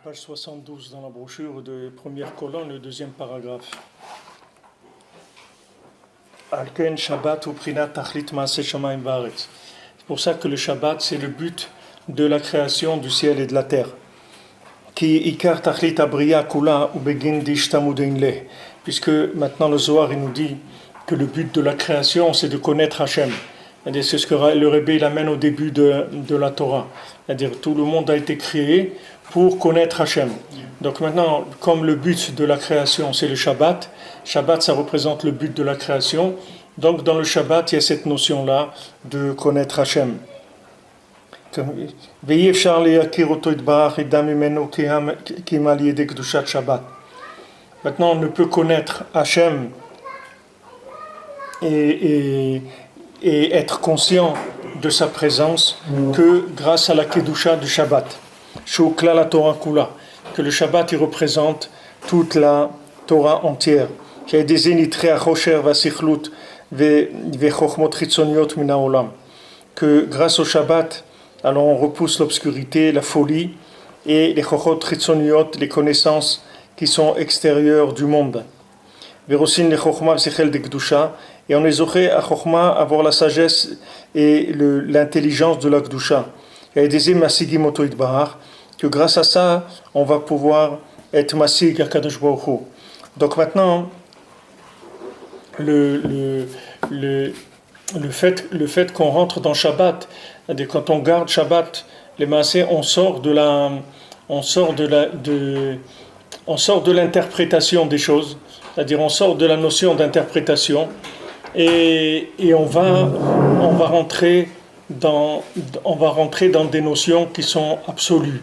page 72 dans la brochure de première colonne, le deuxième paragraphe. Al-Ken Shabbat ou Prinat Tachlit Maaseh Shamayim Vaaretz. C'est pour ça que le Shabbat, c'est le but de la création du ciel et de la terre. Ki Ikar Tachlit Abriya Kula ou Begin Dishtamudin Le. Puisque maintenant le Zohar il nous dit que le but de la création, c'est de connaître Hachem. C'est ce que le Rebbe il amène au début de la Torah. C'est-à-dire tout le monde a été créé pour connaître Hachem. Donc maintenant, comme le but de la création c'est le Shabbat, Shabbat ça représente le but de la création. Donc dans le Shabbat, il y a cette notion-là de connaître Hachem. Maintenant, on ne peut connaître Hachem et être conscient de sa présence que grâce à la Kedusha du Shabbat. Shukla la Torah Kula, que le Shabbat il représente toute la Torah entière. Que grâce au Shabbat, alors on repousse l'obscurité, la folie et les chochot chitzoniot, les connaissances qui sont extérieures du monde. Verosin le chokhma v'sechel de kedusha, et on les aurait à chokhma avoir la sagesse et l'intelligence de la kedusha. Il y a des masigim oto itbarach, que grâce à ça on va pouvoir être masig à Kadosh Baruch Hu. Donc maintenant le fait qu'on rentre dans Shabbat, c'est-à-dire quand on garde Shabbat, les maaseh, on sort de l'interprétation des choses, c'est-à-dire on sort de la notion d'interprétation et on va rentrer dans des notions qui sont absolues.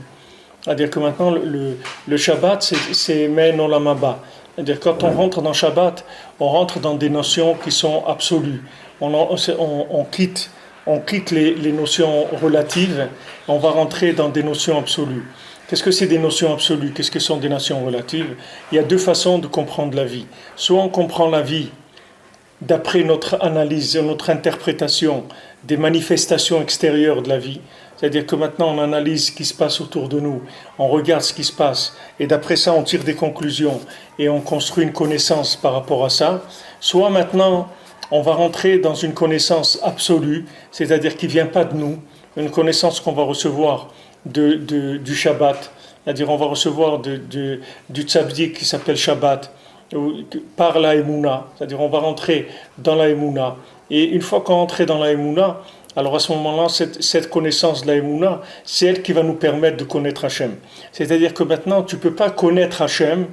C'est-à-dire que maintenant le Shabbat c'est Men Olam Haba. C'est-à-dire quand on rentre dans Shabbat, on rentre dans des notions qui sont absolues. On quitte les notions relatives, on va rentrer dans des notions absolues. Qu'est-ce que c'est des notions absolues? Qu'est-ce que sont des notions relatives? Il y a deux façons de comprendre la vie. Soit on comprend la vie d'après notre analyse, notre interprétation des manifestations extérieures de la vie. C'est-à-dire que maintenant on analyse ce qui se passe autour de nous, on regarde ce qui se passe, et d'après ça on tire des conclusions, et on construit une connaissance par rapport à ça. Soit maintenant on va rentrer dans une connaissance absolue, c'est-à-dire qui ne vient pas de nous, une connaissance qu'on va recevoir du Shabbat, c'est-à-dire on va recevoir du tzaddik qui s'appelle Shabbat, par la Emouna, c'est-à-dire on va rentrer dans la Emouna, et une fois qu'on rentre dans la Emouna, alors à ce moment-là, cette connaissance de la Emouna, c'est elle qui va nous permettre de connaître Hachem. C'est-à-dire que maintenant, tu ne peux pas connaître Hachem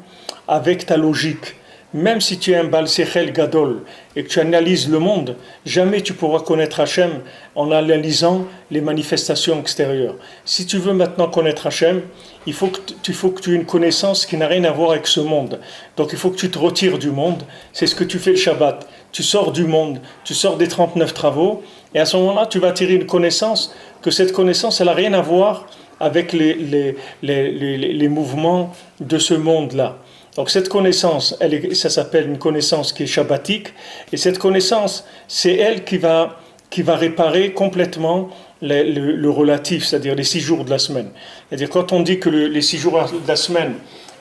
avec ta logique. Même si tu es un Baal Sechel Gadol et que tu analyses le monde, jamais tu pourras connaître Hachem en analysant les manifestations extérieures. Si tu veux maintenant connaître Hachem, il faut que tu aies une connaissance qui n'a rien à voir avec ce monde. Donc il faut que tu te retires du monde. C'est ce que tu fais le Shabbat. Tu sors du monde, tu sors des 39 travaux, et à ce moment-là, tu vas tirer une connaissance, que cette connaissance, elle n'a rien à voir avec les mouvements de ce monde-là. Donc cette connaissance, ça s'appelle une connaissance qui est shabbatique, et cette connaissance, c'est elle qui va réparer complètement le relatif, c'est-à-dire les 6 jours de la semaine. C'est-à-dire quand on dit que les 6 jours de la semaine,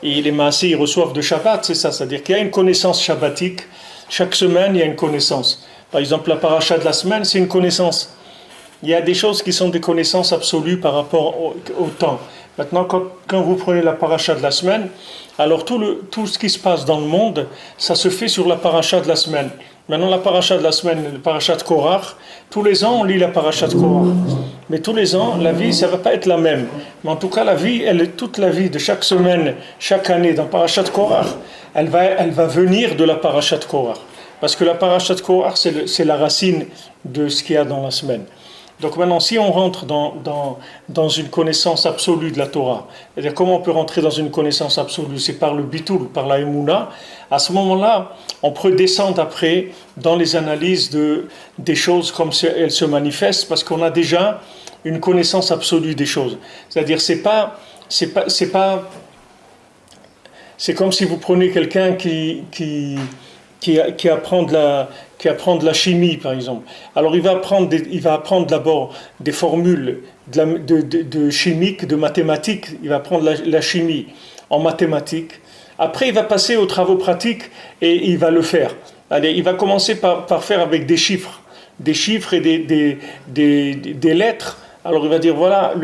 et les maaseh, ils reçoivent de Shabbat, c'est ça, c'est-à-dire qu'il y a une connaissance shabbatique, chaque semaine il y a une connaissance. Par exemple, la paracha de la semaine, c'est une connaissance. Il y a des choses qui sont des connaissances absolues par rapport au temps. Maintenant, quand vous prenez la paracha de la semaine, alors tout ce qui se passe dans le monde, ça se fait sur la paracha de la semaine. Maintenant, la paracha de la semaine, la paracha de Korach, tous les ans, on lit la paracha de Korach. Mais tous les ans, la vie, ça ne va pas être la même. Mais en tout cas, la vie, toute la vie de chaque semaine, chaque année, dans paracha de Korach, elle va venir de la paracha de Korach. Parce que la paracha de Korach, c'est la racine de ce qu'il y a dans la semaine. Donc maintenant, si on rentre dans une connaissance absolue de la Torah, c'est-à-dire comment on peut rentrer dans une connaissance absolue, c'est par le bitoul, par la Emouna, à ce moment-là, on peut descendre après dans les analyses des choses comme elles se manifestent, parce qu'on a déjà une connaissance absolue des choses. C'est-à-dire, c'est comme si vous prenez quelqu'un qui qui apprend de la chimie, par exemple. Alors il va apprendre d'abord des formules de chimique, de mathématiques. Il va apprendre la chimie en mathématiques. Après, il va passer aux travaux pratiques et il va le faire. Allez, il va commencer par faire avec des chiffres et des lettres. Alors il va dire, voilà,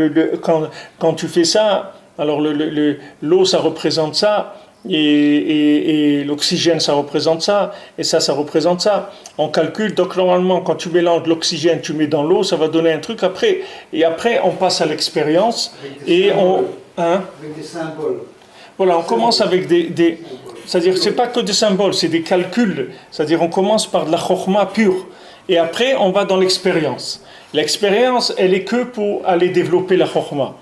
quand tu fais ça, alors l'eau, ça représente ça, et l'oxygène, ça représente ça, et ça représente ça. On calcule, donc normalement, quand tu mélanges l'oxygène, tu mets dans l'eau, ça va donner un truc après. Et après, on passe à l'expérience, et avec des symboles. Voilà, on commence avec c'est-à-dire, c'est pas que des symboles, c'est des calculs. C'est-à-dire, on commence par de la chokhma pure. Et après, on va dans l'expérience. L'expérience, elle est que pour aller développer la chokhma.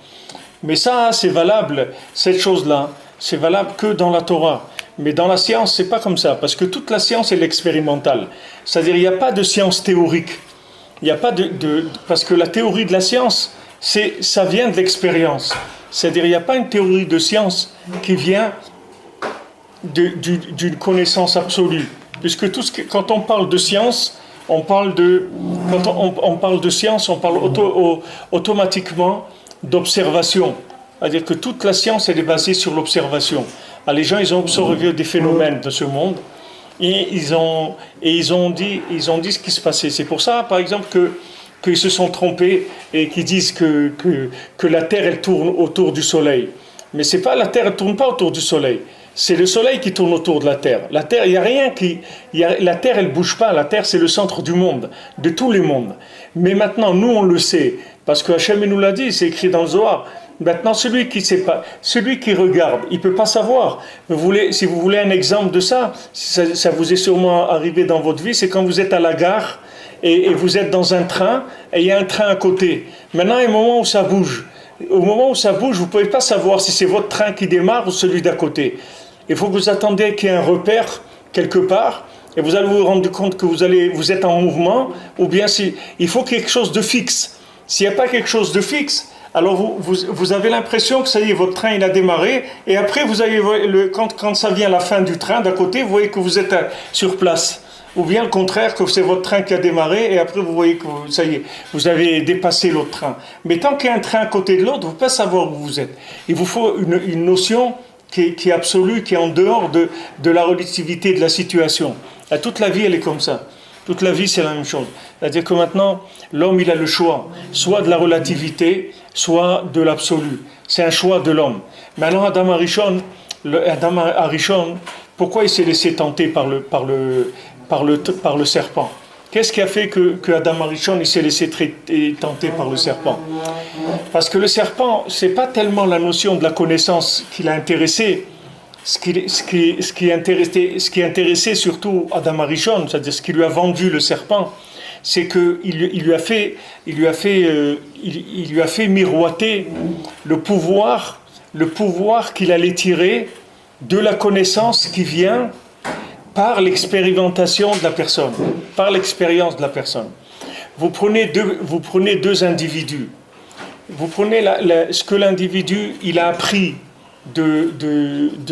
Mais ça, c'est valable, cette chose-là, c'est valable que dans la Torah. Mais dans la science, c'est pas comme ça, parce que toute la science est l'expérimental. C'est-à-dire, il n'y a pas de science théorique. Il n'y a pas parce que la théorie de la science, ça vient de l'expérience. C'est-à-dire, il n'y a pas une théorie de science qui vient d'une connaissance absolue. Puisque quand on parle de science, on parle automatiquement d'observation. C'est-à-dire que toute la science, elle est basée sur l'observation. Alors, les gens, ils ont observé des phénomènes de ce monde et ils ont dit ce qui se passait. C'est pour ça, par exemple, qu'ils se sont trompés et qu'ils disent que la Terre, elle tourne autour du Soleil. Mais c'est pas la Terre, elle tourne pas autour du Soleil. C'est le Soleil qui tourne autour de la Terre. La Terre, il y a rien la Terre, elle bouge pas. La Terre, c'est le centre du monde, de tous les mondes. Mais maintenant, nous, on le sait, parce que Hachem nous l'a dit, c'est écrit dans le Zohar. Maintenant, celui qui regarde, il peut pas savoir. Si vous voulez un exemple de ça, ça vous est sûrement arrivé dans votre vie, c'est quand vous êtes à la gare et vous êtes dans un train et il y a un train à côté. Maintenant, il y a un moment où ça bouge. Au moment où ça bouge, vous ne pouvez pas savoir si c'est votre train qui démarre ou celui d'à côté. Il faut que vous attendiez qu'il y ait un repère quelque part et vous allez vous rendre compte que vous êtes en mouvement, ou bien il faut quelque chose de fixe. S'il n'y a pas quelque chose de fixe, alors vous avez l'impression que ça y est, votre train il a démarré, et après quand ça vient à la fin du train d'à côté, vous voyez que vous êtes sur place. Ou bien le contraire, que c'est votre train qui a démarré, et après vous voyez que ça y est, vous avez dépassé l'autre train. Mais tant qu'il y a un train à côté de l'autre, vous ne pouvez pas savoir où vous êtes. Il vous faut une notion qui est absolue, qui est en dehors de la relativité de la situation. Et toute la vie, elle est comme ça. Toute la vie, c'est la même chose. C'est-à-dire que maintenant, l'homme, il a le choix, soit de la relativité, soit de l'absolu. C'est un choix de l'homme. Maintenant, Adam Arishon, pourquoi il s'est laissé tenter par le serpent? Qu'est-ce qui a fait que Adam Arishon il s'est laissé tenter par le serpent? Parce que le serpent, c'est pas tellement la notion de la connaissance qui l'a intéressé. Ce qui intéressait surtout Adam Arishon, c'est-à-dire ce qui lui a vendu le serpent, c'est qu'il lui a fait miroiter le pouvoir qu'il allait tirer de la connaissance qui vient par l'expérimentation de la personne, par l'expérience de la personne. Vous prenez deux individus. Vous prenez ce que l'individu il a appris de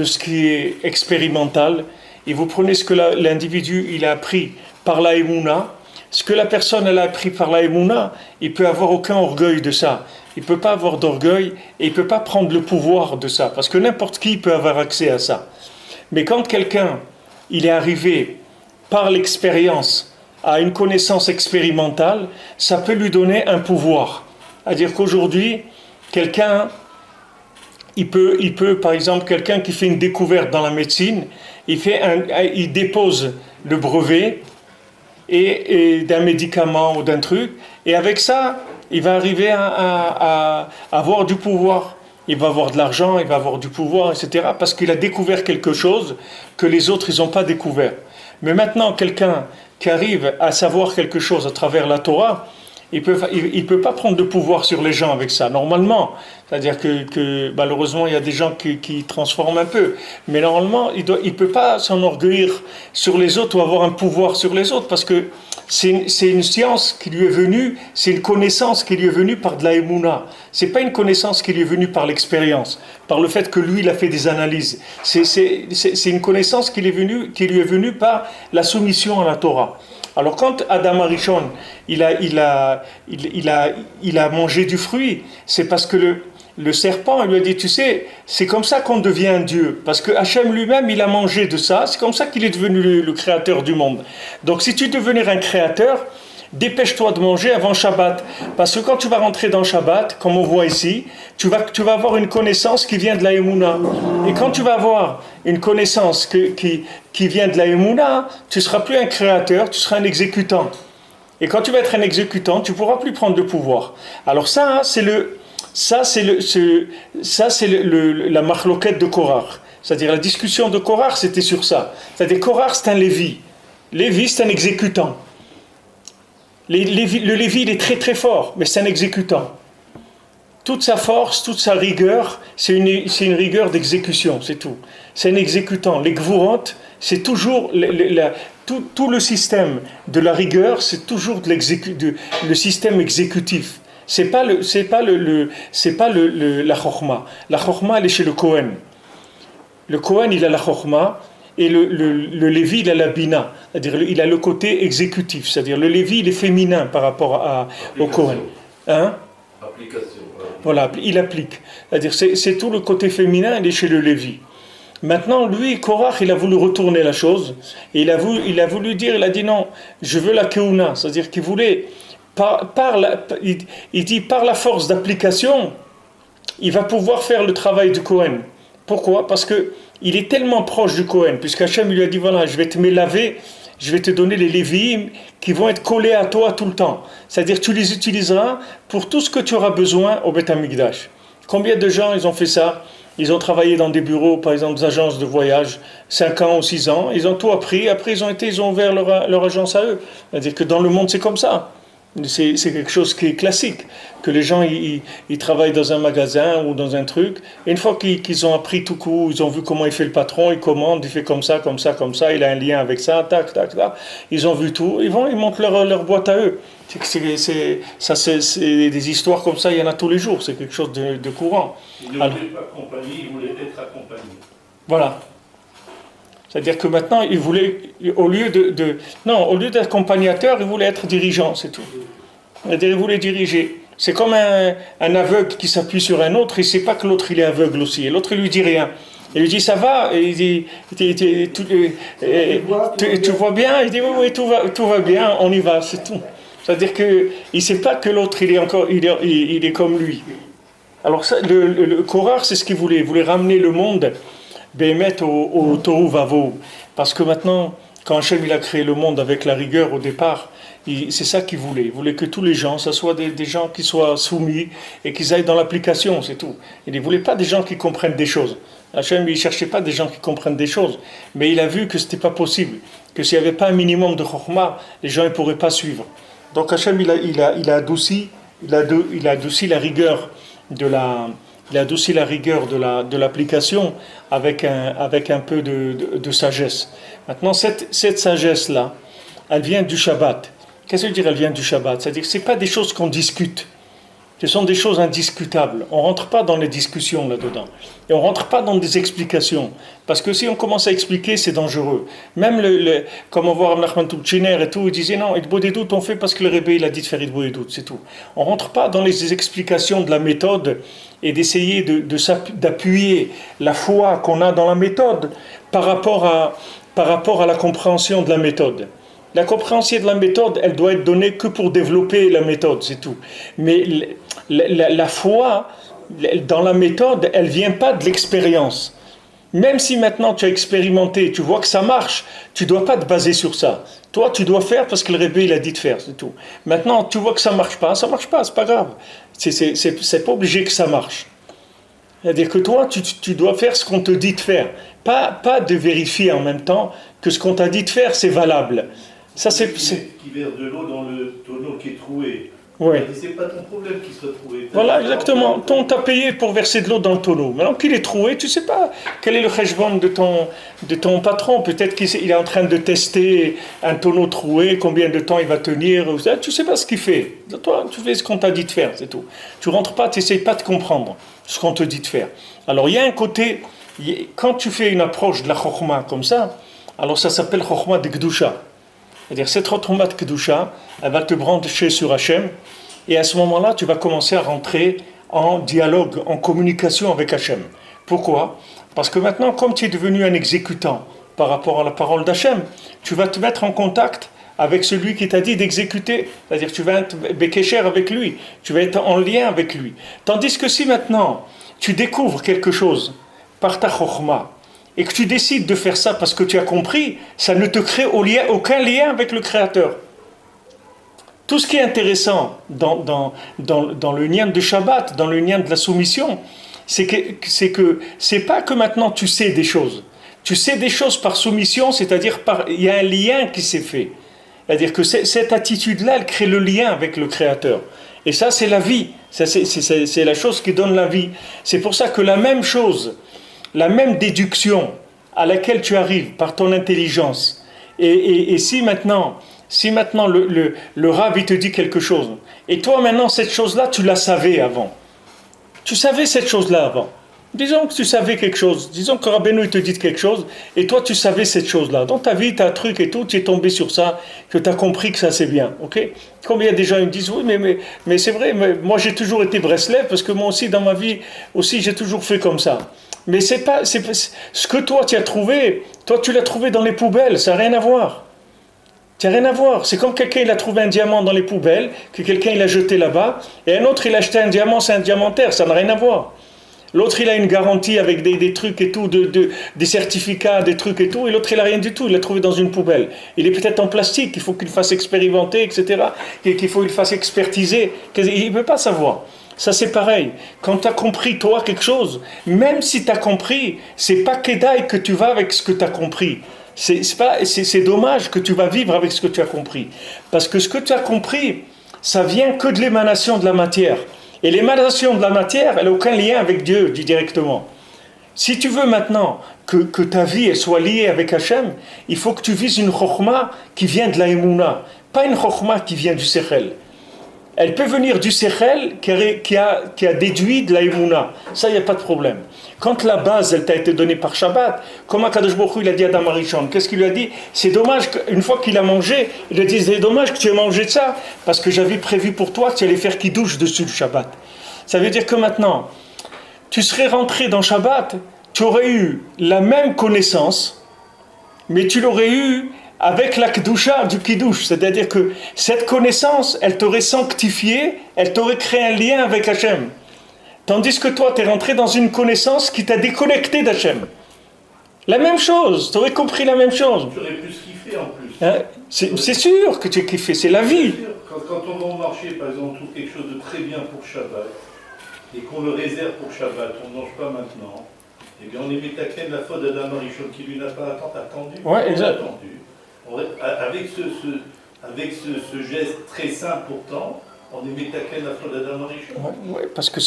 ce qui est expérimental, et vous prenez ce que l'individu il a appris par la Emouna. Ce que la personne elle a appris par la Emouna, il peut avoir aucun orgueil de ça. Il peut pas avoir d'orgueil et il peut pas prendre le pouvoir de ça, parce que n'importe qui peut avoir accès à ça. Mais quand quelqu'un il est arrivé par l'expérience à une connaissance expérimentale, ça peut lui donner un pouvoir. C'est-à-dire qu'aujourd'hui, quelqu'un, il peut, par exemple, quelqu'un qui fait une découverte dans la médecine, il dépose le brevet et d'un médicament ou d'un truc, et avec ça, il va arriver à avoir du pouvoir. Il va avoir de l'argent, il va avoir du pouvoir, etc. Parce qu'il a découvert quelque chose que les autres, ils n'ont pas découvert. Mais maintenant, quelqu'un qui arrive à savoir quelque chose à travers la Torah, il peut pas prendre de pouvoir sur les gens avec ça, normalement. C'est-à-dire que malheureusement, il y a des gens qui transforment un peu. Mais normalement, il peut pas s'enorgueillir sur les autres ou avoir un pouvoir sur les autres, parce que c'est une science qui lui est venue, c'est une connaissance qui lui est venue par de la Emouna. C'est pas une connaissance qui lui est venue par l'expérience, par le fait que lui, il a fait des analyses. C'est une connaissance qui lui est venue par la soumission à la Torah. Alors quand Adam Arishon, il a mangé du fruit, c'est parce que le serpent il lui a dit, tu sais, c'est comme ça qu'on devient un Dieu. Parce que Hachem lui-même, il a mangé de ça, c'est comme ça qu'il est devenu le créateur du monde. Donc si tu veux devenir un créateur, dépêche-toi de manger avant Shabbat. Parce que quand tu vas rentrer dans Shabbat, comme on voit ici, tu vas avoir une connaissance qui vient de la Emouna. Et quand tu vas avoir une connaissance qui vient de la Emouna, tu ne seras plus un créateur, tu seras un exécutant. Et quand tu vas être un exécutant, tu ne pourras plus prendre de pouvoir. Alors ça, c'est la marloquette de Korach. C'est-à-dire la discussion de Korach, c'était sur ça. C'est-à-dire Korach, c'est un Lévi. Lévi, c'est un exécutant. Le Lévi, il est très très fort, mais c'est un exécutant. Toute sa force, toute sa rigueur, c'est une rigueur d'exécution, c'est tout. C'est un exécutant. Les gvurot, c'est toujours tout le système de la rigueur, c'est toujours le système exécutif. C'est pas la chokhma. La chokhma, elle est chez le Kohen. Le Kohen, il a la chokhma. Et le Lévi, il a la bina, c'est-à-dire il a le côté exécutif, c'est-à-dire le Lévi, il est féminin par rapport au Kohen. Hein? Application. Voilà, il applique. C'est-à-dire c'est tout le côté féminin, il est chez le Lévi. Maintenant, lui, Korach, il a voulu retourner la chose, et il a voulu dire, il a dit non, je veux la keuna, c'est-à-dire qu'il voulait, il dit par la force d'application, il va pouvoir faire le travail du Kohen. Pourquoi? Parce que il est tellement proche du Kohen, puisqu'Hachem lui a dit voilà, je vais te mélaver, je vais te donner les Lévi'im qui vont être collés à toi tout le temps. C'est-à-dire tu les utiliseras pour tout ce que tu auras besoin au Beth Amikdash. Combien de gens ils ont fait ça? Ils ont travaillé dans des bureaux, par exemple des agences de voyage, 5 ans ou 6 ans, ils ont tout appris, après ils ont ouvert leur agence à eux. C'est-à-dire que dans le monde c'est comme ça. C'est quelque chose qui est classique, que les gens ils travaillent dans un magasin ou dans un truc, et une fois qu'ils ont appris tout coup, ils ont vu comment il fait le patron, il commande, il fait comme ça, il a un lien avec ça, tac, tac, tac, ils ont vu tout, ils montent leur boîte à eux. C'est des histoires comme ça, il y en a tous les jours, c'est quelque chose de courant. Il ne voulait pas accompagner, il voulait être accompagné. Voilà. C'est-à-dire que maintenant, il voulait, au lieu d'être accompagnateur, il voulait être dirigeant, c'est tout. C'est-à-dire, il voulait diriger. C'est comme un aveugle qui s'appuie sur un autre, il ne sait pas que l'autre, il est aveugle aussi. Et l'autre, il lui dit rien. Il lui dit, ça va? Et il dit, tu vois bien? Il dit, oui, tout va bien, on y va, c'est tout. C'est-à-dire qu'il ne sait pas que l'autre, il est comme lui. Alors, ça, le Korach, c'est ce qu'il voulait. Il voulait ramener le monde Béhémet au Tohu Vavo. Parce que maintenant, quand Hachem il a créé le monde avec la rigueur au départ, c'est ça qu'il voulait. Il voulait que tous les gens, ce soient des gens qui soient soumis et qu'ils aillent dans l'application, c'est tout. Il ne voulait pas des gens qui comprennent des choses. Hachem, il ne cherchait pas des gens qui comprennent des choses. Mais il a vu que ce n'était pas possible. Que s'il n'y avait pas un minimum de chokhmah, les gens ne pourraient pas suivre. Donc Hachem, il a adouci la rigueur de l'application avec un peu de sagesse. Maintenant, cette sagesse-là, elle vient du Shabbat. Qu'est-ce que ça veut dire elle vient du Shabbat? C'est-à-dire que ce n'est pas des choses qu'on discute. Ce sont des choses indiscutables. On ne rentre pas dans les discussions là-dedans. Et on ne rentre pas dans des explications. Parce que si on commence à expliquer, c'est dangereux. Même, comme on voit Nachman Toubtchiner et tout, il disait non, Idbodedut, on fait parce que le Rebbe, il a dit de faire Idbodedut, c'est tout. On ne rentre pas dans les explications de la méthode et d'essayer d'appuyer la foi qu'on a dans la méthode par rapport à la compréhension de la méthode. La compréhension de la méthode, elle doit être donnée que pour développer la méthode, c'est tout. Mais la foi, dans la méthode, elle ne vient pas de l'expérience. Même si maintenant tu as expérimenté, tu vois que ça marche, tu ne dois pas te baser sur ça. Toi, tu dois faire parce que le Rebbe, il a dit de faire, c'est tout. Maintenant, tu vois que ça ne marche pas, c'est pas grave. C'est pas obligé que ça marche. C'est-à-dire que toi, tu dois faire ce qu'on te dit de faire. Pas de vérifier en même temps que ce qu'on t'a dit de faire, c'est valable. Ça, qui verse de l'eau dans le tonneau qui est troué. Oui. C'est pas ton problème qu'il soit troué. Voilà, exactement. On t'a payé pour verser de l'eau dans le tonneau. Maintenant qu'il est troué, tu ne sais pas quel est le cheshbon de ton patron. Peut-être qu'il est en train de tester un tonneau troué, combien de temps il va tenir. Tu ne sais pas ce qu'il fait. Toi, tu fais ce qu'on t'a dit de faire, c'est tout. Tu ne rentres pas, tu n'essayes pas de comprendre ce qu'on te dit de faire. Alors, il y a un côté, quand tu fais une approche de la chokhmah comme ça, alors ça s'appelle chokhmah de Gdusha. C'est-à-dire cette Chokhmat Kedusha, elle va te brancher sur Hachem, et à ce moment-là, tu vas commencer à rentrer en dialogue, en communication avec Hachem. Pourquoi ? Parce que maintenant, comme tu es devenu un exécutant par rapport à la parole d'Hachem, tu vas te mettre en contact avec celui qui t'a dit d'exécuter. C'est-à-dire que tu vas être Bekesher avec lui, tu vas être en lien avec lui. Tandis que si maintenant, tu découvres quelque chose par ta Chokhma, et que tu décides de faire ça parce que tu as compris, ça ne te crée aucun lien avec le Créateur. Tout ce qui est intéressant dans le lien de Shabbat, dans le lien de la soumission, c'est que c'est pas que maintenant tu sais des choses. Tu sais des choses par soumission, c'est-à-dire il y a un lien qui s'est fait. C'est-à-dire que cette attitude-là, elle crée le lien avec le Créateur. Et ça, c'est la vie. Ça, c'est la chose qui donne la vie. C'est pour ça que la même chose, la même déduction à laquelle tu arrives par ton intelligence, et si maintenant le Rav il te dit quelque chose, et toi maintenant cette chose-là tu la savais avant, tu savais cette chose-là avant, disons que tu savais quelque chose, disons que Rabbeinu il te dit quelque chose, et toi tu savais cette chose-là, dans ta vie tu as un truc et tout, tu es tombé sur ça, que tu as compris que ça c'est bien, ok? Combien des gens ils me disent, oui mais c'est vrai, mais moi j'ai toujours été Breslev, parce que moi aussi dans ma vie, aussi j'ai toujours fait comme ça. Mais c'est ce que toi tu as trouvé, toi tu l'as trouvé dans les poubelles, ça n'a rien à voir. Ça n'a rien à voir. C'est comme quelqu'un il a trouvé un diamant dans les poubelles, que quelqu'un il a jeté là-bas, et un autre il a acheté un diamant, c'est un diamantaire, ça n'a rien à voir. L'autre il a une garantie avec des trucs et tout, des certificats, des trucs et tout, et l'autre il a rien du tout, il l'a trouvé dans une poubelle. Il est peut-être en plastique, il faut qu'il fasse expérimenter, etc., qu'il faut qu'il fasse expertiser, il ne peut pas savoir. Ça c'est pareil, quand tu as compris toi quelque chose, même si tu as compris, c'est pas Kedaï que tu vas avec ce que tu as compris. C'est dommage que tu vas vivre avec ce que tu as compris. Parce que ce que tu as compris, ça vient que de l'émanation de la matière. Et l'émanation de la matière, elle n'a aucun lien avec Dieu directement. Si tu veux maintenant que ta vie elle soit liée avec Hachem, il faut que tu vises une chokhma qui vient de la Emouna, pas une chokhma qui vient du Sechel. Elle peut venir du Sechel qui a déduit de la Emouna. Ça, il n'y a pas de problème. Quand la base, elle t'a été donnée par Shabbat, comme Akadosh Baruch Hu, il a dit à Adam Arishon, qu'est-ce qu'il lui a dit ? C'est dommage qu'une fois qu'il a mangé, il a dit, c'est dommage que tu aies mangé de ça, parce que j'avais prévu pour toi que tu allais faire Kiddush dessus le Shabbat. Ça veut dire que maintenant, tu serais rentré dans Shabbat, tu aurais eu la même connaissance, mais tu l'aurais eu avec la Kedusha du Kiddush, c'est-à-dire que cette connaissance, elle t'aurait sanctifié, elle t'aurait créé un lien avec Hachem. Tandis que toi, tu es rentré dans une connaissance qui t'a déconnecté d'Hachem. La même chose, tu aurais compris la même chose. Tu aurais plus kiffé en plus. Hein? C'est sûr que tu as kiffé, c'est la vie. Quand on va au marché, par exemple, on trouve quelque chose de très bien pour Shabbat, et qu'on le réserve pour Shabbat, on ne mange pas maintenant, et bien on est métaken la faute d'Adam Arishon qui lui n'a pas attendu. Ouais, exact. Avec ce geste très simple pourtant, on est métaken la faute d'Adam Arishon. Ouais, parce que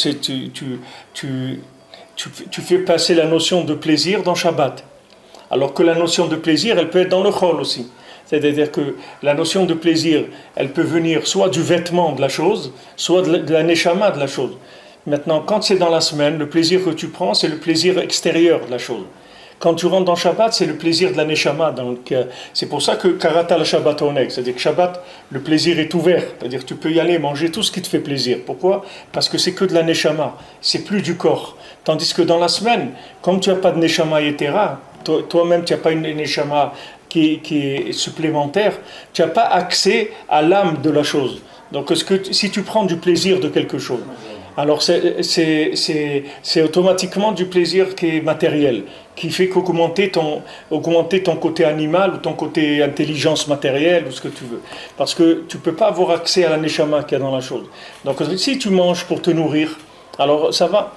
tu fais passer la notion de plaisir dans Shabbat. Alors que la notion de plaisir, elle peut être dans le chol aussi. C'est-à-dire que la notion de plaisir, elle peut venir soit du vêtement de la chose, soit de la neshama de la chose. Maintenant, quand c'est dans la semaine, le plaisir que tu prends, c'est le plaisir extérieur de la chose. Quand tu rentres dans Shabbat, c'est le plaisir de la neshama. Donc, c'est pour ça que Karata la Shabbat oneg, c'est-à-dire que Shabbat, le plaisir est ouvert. C'est-à-dire que tu peux y aller manger tout ce qui te fait plaisir. Pourquoi ? Parce que c'est que de la neshama, c'est plus du corps. Tandis que dans la semaine, comme tu n'as pas de neshama yetera, toi-même tu n'as pas une neshama qui est supplémentaire, tu n'as pas accès à l'âme de la chose. Donc si tu prends du plaisir de quelque chose, alors c'est automatiquement du plaisir qui est matériel, qui fait qu'augmenter ton côté animal ou ton côté intelligence matérielle ou ce que tu veux. Parce que tu ne peux pas avoir accès à la neshama qu'il y a dans la chose. Donc si tu manges pour te nourrir, alors ça va.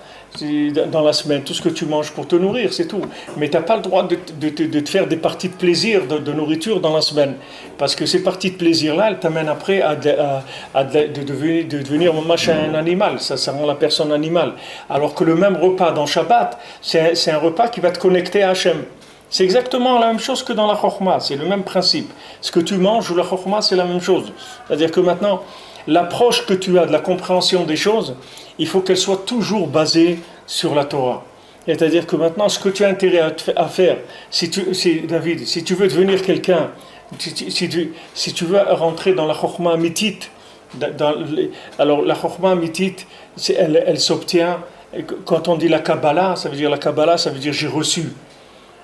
Dans la semaine, tout ce que tu manges pour te nourrir, c'est tout. Mais tu n'as pas le droit de te faire des parties de plaisir, de nourriture dans la semaine. Parce que ces parties de plaisir-là, elles t'amènent après de devenir un animal. Ça rend la personne animale. Alors que le même repas dans Shabbat, c'est un repas qui va te connecter à Hachem. C'est exactement la même chose que dans la Chokhma. C'est le même principe. Ce que tu manges ou la Chokhma, c'est la même chose. C'est-à-dire que maintenant, l'approche que tu as de la compréhension des choses, il faut qu'elle soit toujours basée sur la Torah. C'est-à-dire que maintenant, ce que tu as intérêt à faire, David, si tu veux devenir quelqu'un Si tu veux rentrer dans la chokhma mitite, alors la chokhma mitite, elle s'obtient, quand on dit la Kabbalah, ça veut dire j'ai reçu.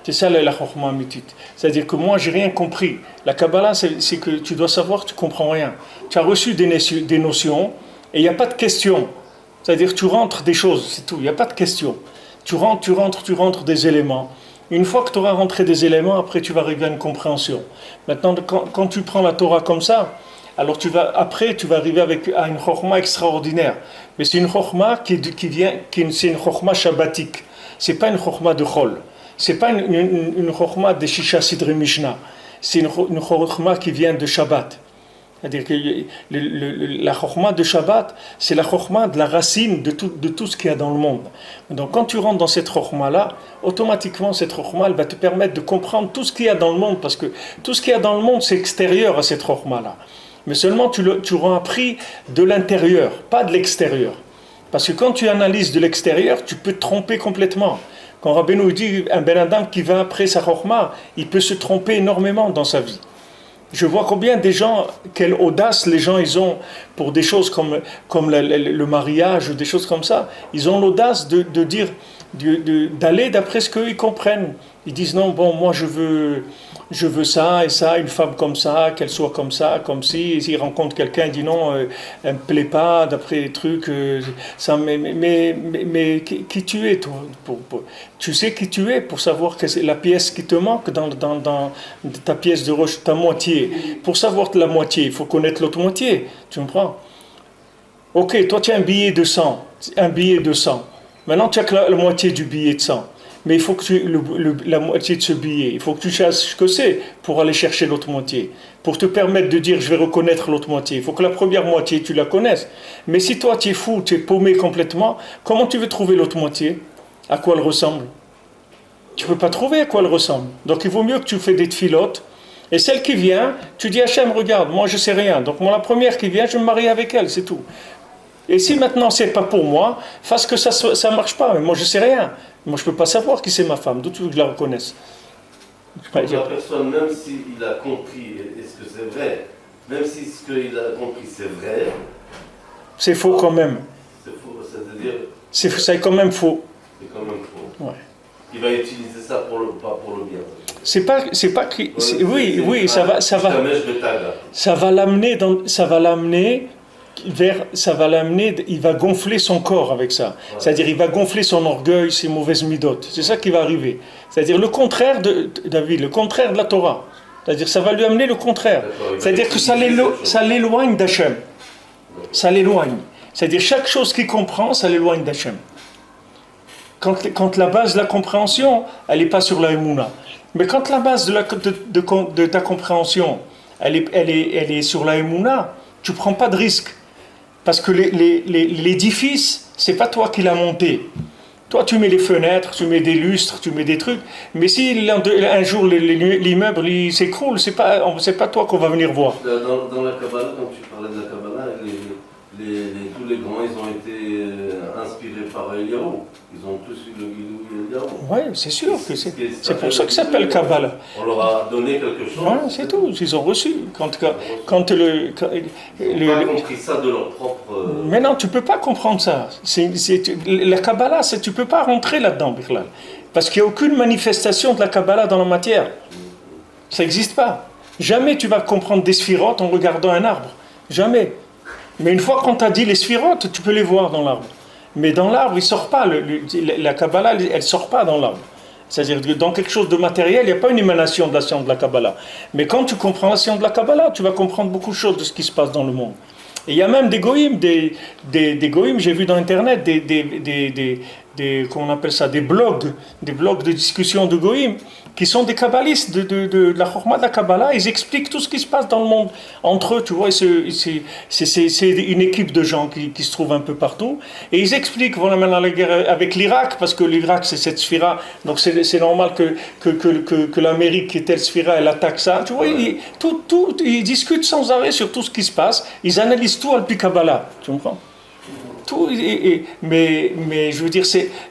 C'est ça la chokhma mitite. C'est-à-dire que moi, j'ai rien compris. La Kabbalah, c'est que tu dois savoir que tu comprends rien. Tu as reçu des notions et il n'y a pas de questions. C'est-à-dire que tu rentres des choses, c'est tout, il n'y a pas de questions. Tu rentres des éléments. Une fois que tu auras rentré des éléments, après tu vas arriver à une compréhension. Maintenant, quand tu prends la Torah comme ça, alors tu vas arriver à une chokhma extraordinaire. Mais c'est une chokhma c'est une chokhma shabbatique. C'est pas une chokhma de chol. C'est pas une chokhma de Shisha Sidre Mishnah. C'est une chokhma qui vient de Shabbat. C'est-à-dire que la chokhma de Shabbat, c'est la chokhma de la racine de tout ce qu'il y a dans le monde. Donc quand tu rentres dans cette chokhma-là, automatiquement cette chokhma, elle va te permettre de comprendre tout ce qu'il y a dans le monde, parce que tout ce qu'il y a dans le monde, c'est extérieur à cette chokhma-là. Mais seulement tu auras appris de l'intérieur, pas de l'extérieur. Parce que quand tu analyses de l'extérieur, tu peux te tromper complètement. Quand Rabbeinu dit un Ben Adam qui va après sa chokhma, il peut se tromper énormément dans sa vie. Je vois combien des gens, quelle audace les gens ils ont pour des choses comme le mariage ou des choses comme ça. Ils ont l'audace de dire, d'aller d'après ce qu'eux ils comprennent. Ils disent non, bon, moi je veux ça et ça, une femme comme ça, qu'elle soit comme ça, comme si. Et s'ils rencontrent quelqu'un, ils disent non, elle me plaît pas, d'après les trucs. Ça, mais qui tu es, toi tu sais qui tu es pour savoir que c'est la pièce qui te manque dans ta pièce de roche, ta moitié. Pour savoir la moitié, il faut connaître l'autre moitié. Tu comprends? Ok, toi tu as un billet de 100. Maintenant tu as que la moitié du billet de 100. Mais il faut que la moitié de ce billet, il faut que tu saches ce que c'est pour aller chercher l'autre moitié. Pour te permettre de dire je vais reconnaître l'autre moitié. Il faut que la première moitié tu la connaisses. Mais si toi tu es fou, tu es paumé complètement, comment tu veux trouver l'autre moitié? À quoi elle ressemble? Tu ne peux pas trouver à quoi elle ressemble. Donc il vaut mieux que tu fais des tfilotes. Et celle qui vient, tu dis Hachem, regarde, moi je sais rien. Donc moi la première qui vient, je me marie avec elle, c'est tout. Et si maintenant c'est pas pour moi, fasse que ça marche pas. Mais moi je sais rien. Moi je peux pas savoir qui c'est ma femme, d'où tu veux que je la reconnaisse. La personne, même s'il a compris, est-ce que c'est vrai, même si ce qu'il a compris c'est vrai, c'est faux quand même. C'est faux, c'est-à-dire. C'est quand même faux. C'est quand même faux. Ouais. Il va utiliser ça pas pour le bien. Oui, ça va l'amener il va gonfler son corps avec ça. Ouais. C'est-à-dire, il va gonfler son orgueil, ses mauvaises midotes. C'est ça qui va arriver. C'est-à-dire, le contraire de David, le contraire de la Torah. C'est-à-dire, ça va lui amener le contraire. C'est-à-dire que ça l'éloigne d'Hachem. Ça l'éloigne. C'est-à-dire, chaque chose qu'il comprend, ça l'éloigne d'Hachem. Quand la base de la compréhension, elle n'est pas sur la Emouna. Mais quand la base de ta compréhension, elle est sur la Emouna, tu ne prends pas de risque. Parce que l'édifice, ce n'est pas toi qui l'as monté. Toi, tu mets les fenêtres, tu mets des lustres, tu mets des trucs. Mais si un jour l'immeuble s'écroule, c'est pas toi qu'on va venir voir. Dans la Kabbalah, quand tu parlais de la Kabbalah, tous les grands, ils ont été inspirés par Eliyahu. Ils ont tous eu le guidou Eliyahu. Oui, c'est sûr que c'est pour ça que ça s'appelle Kabbalah. On leur a donné quelque chose. Oui, c'est tout. Ils ont reçu. Ils n'ont pas compris ça de leur propre. Mais non, tu ne peux pas comprendre ça. La Kabbalah, tu ne peux pas rentrer là-dedans, Birlal. Parce qu'il n'y a aucune manifestation de la Kabbalah dans la matière. Ça n'existe pas. Jamais tu vas comprendre des sphirotes en regardant un arbre. Jamais. Mais une fois qu'on t'a dit les sphirotes, tu peux les voir dans l'arbre. Mais dans l'arbre, il ne sort pas. La Kabbalah, elle ne sort pas dans l'arbre. C'est-à-dire que dans quelque chose de matériel, il n'y a pas une émanation de la science de la Kabbalah. Mais quand tu comprends la science de la Kabbalah, tu vas comprendre beaucoup de choses de ce qui se passe dans le monde. Et il y a même des goïms, des goïms, j'ai vu dans Internet, comment on appelle ça, des blogs de discussion de goïms, qui sont des kabbalistes de la chokhma de la Kabbalah. Ils expliquent tout ce qui se passe dans le monde entre eux, tu vois. C'est une équipe de gens qui se trouvent un peu partout. Et ils expliquent, voilà, maintenant la guerre avec l'Irak, parce que l'Irak c'est cette sphira, donc c'est normal que l'Amérique, qui est telle sphira, elle attaque ça. Tu vois, ils discutent sans arrêt sur tout ce qui se passe. Ils analysent tout al-pi Kabbalah, tu comprends? tout, mais je veux dire,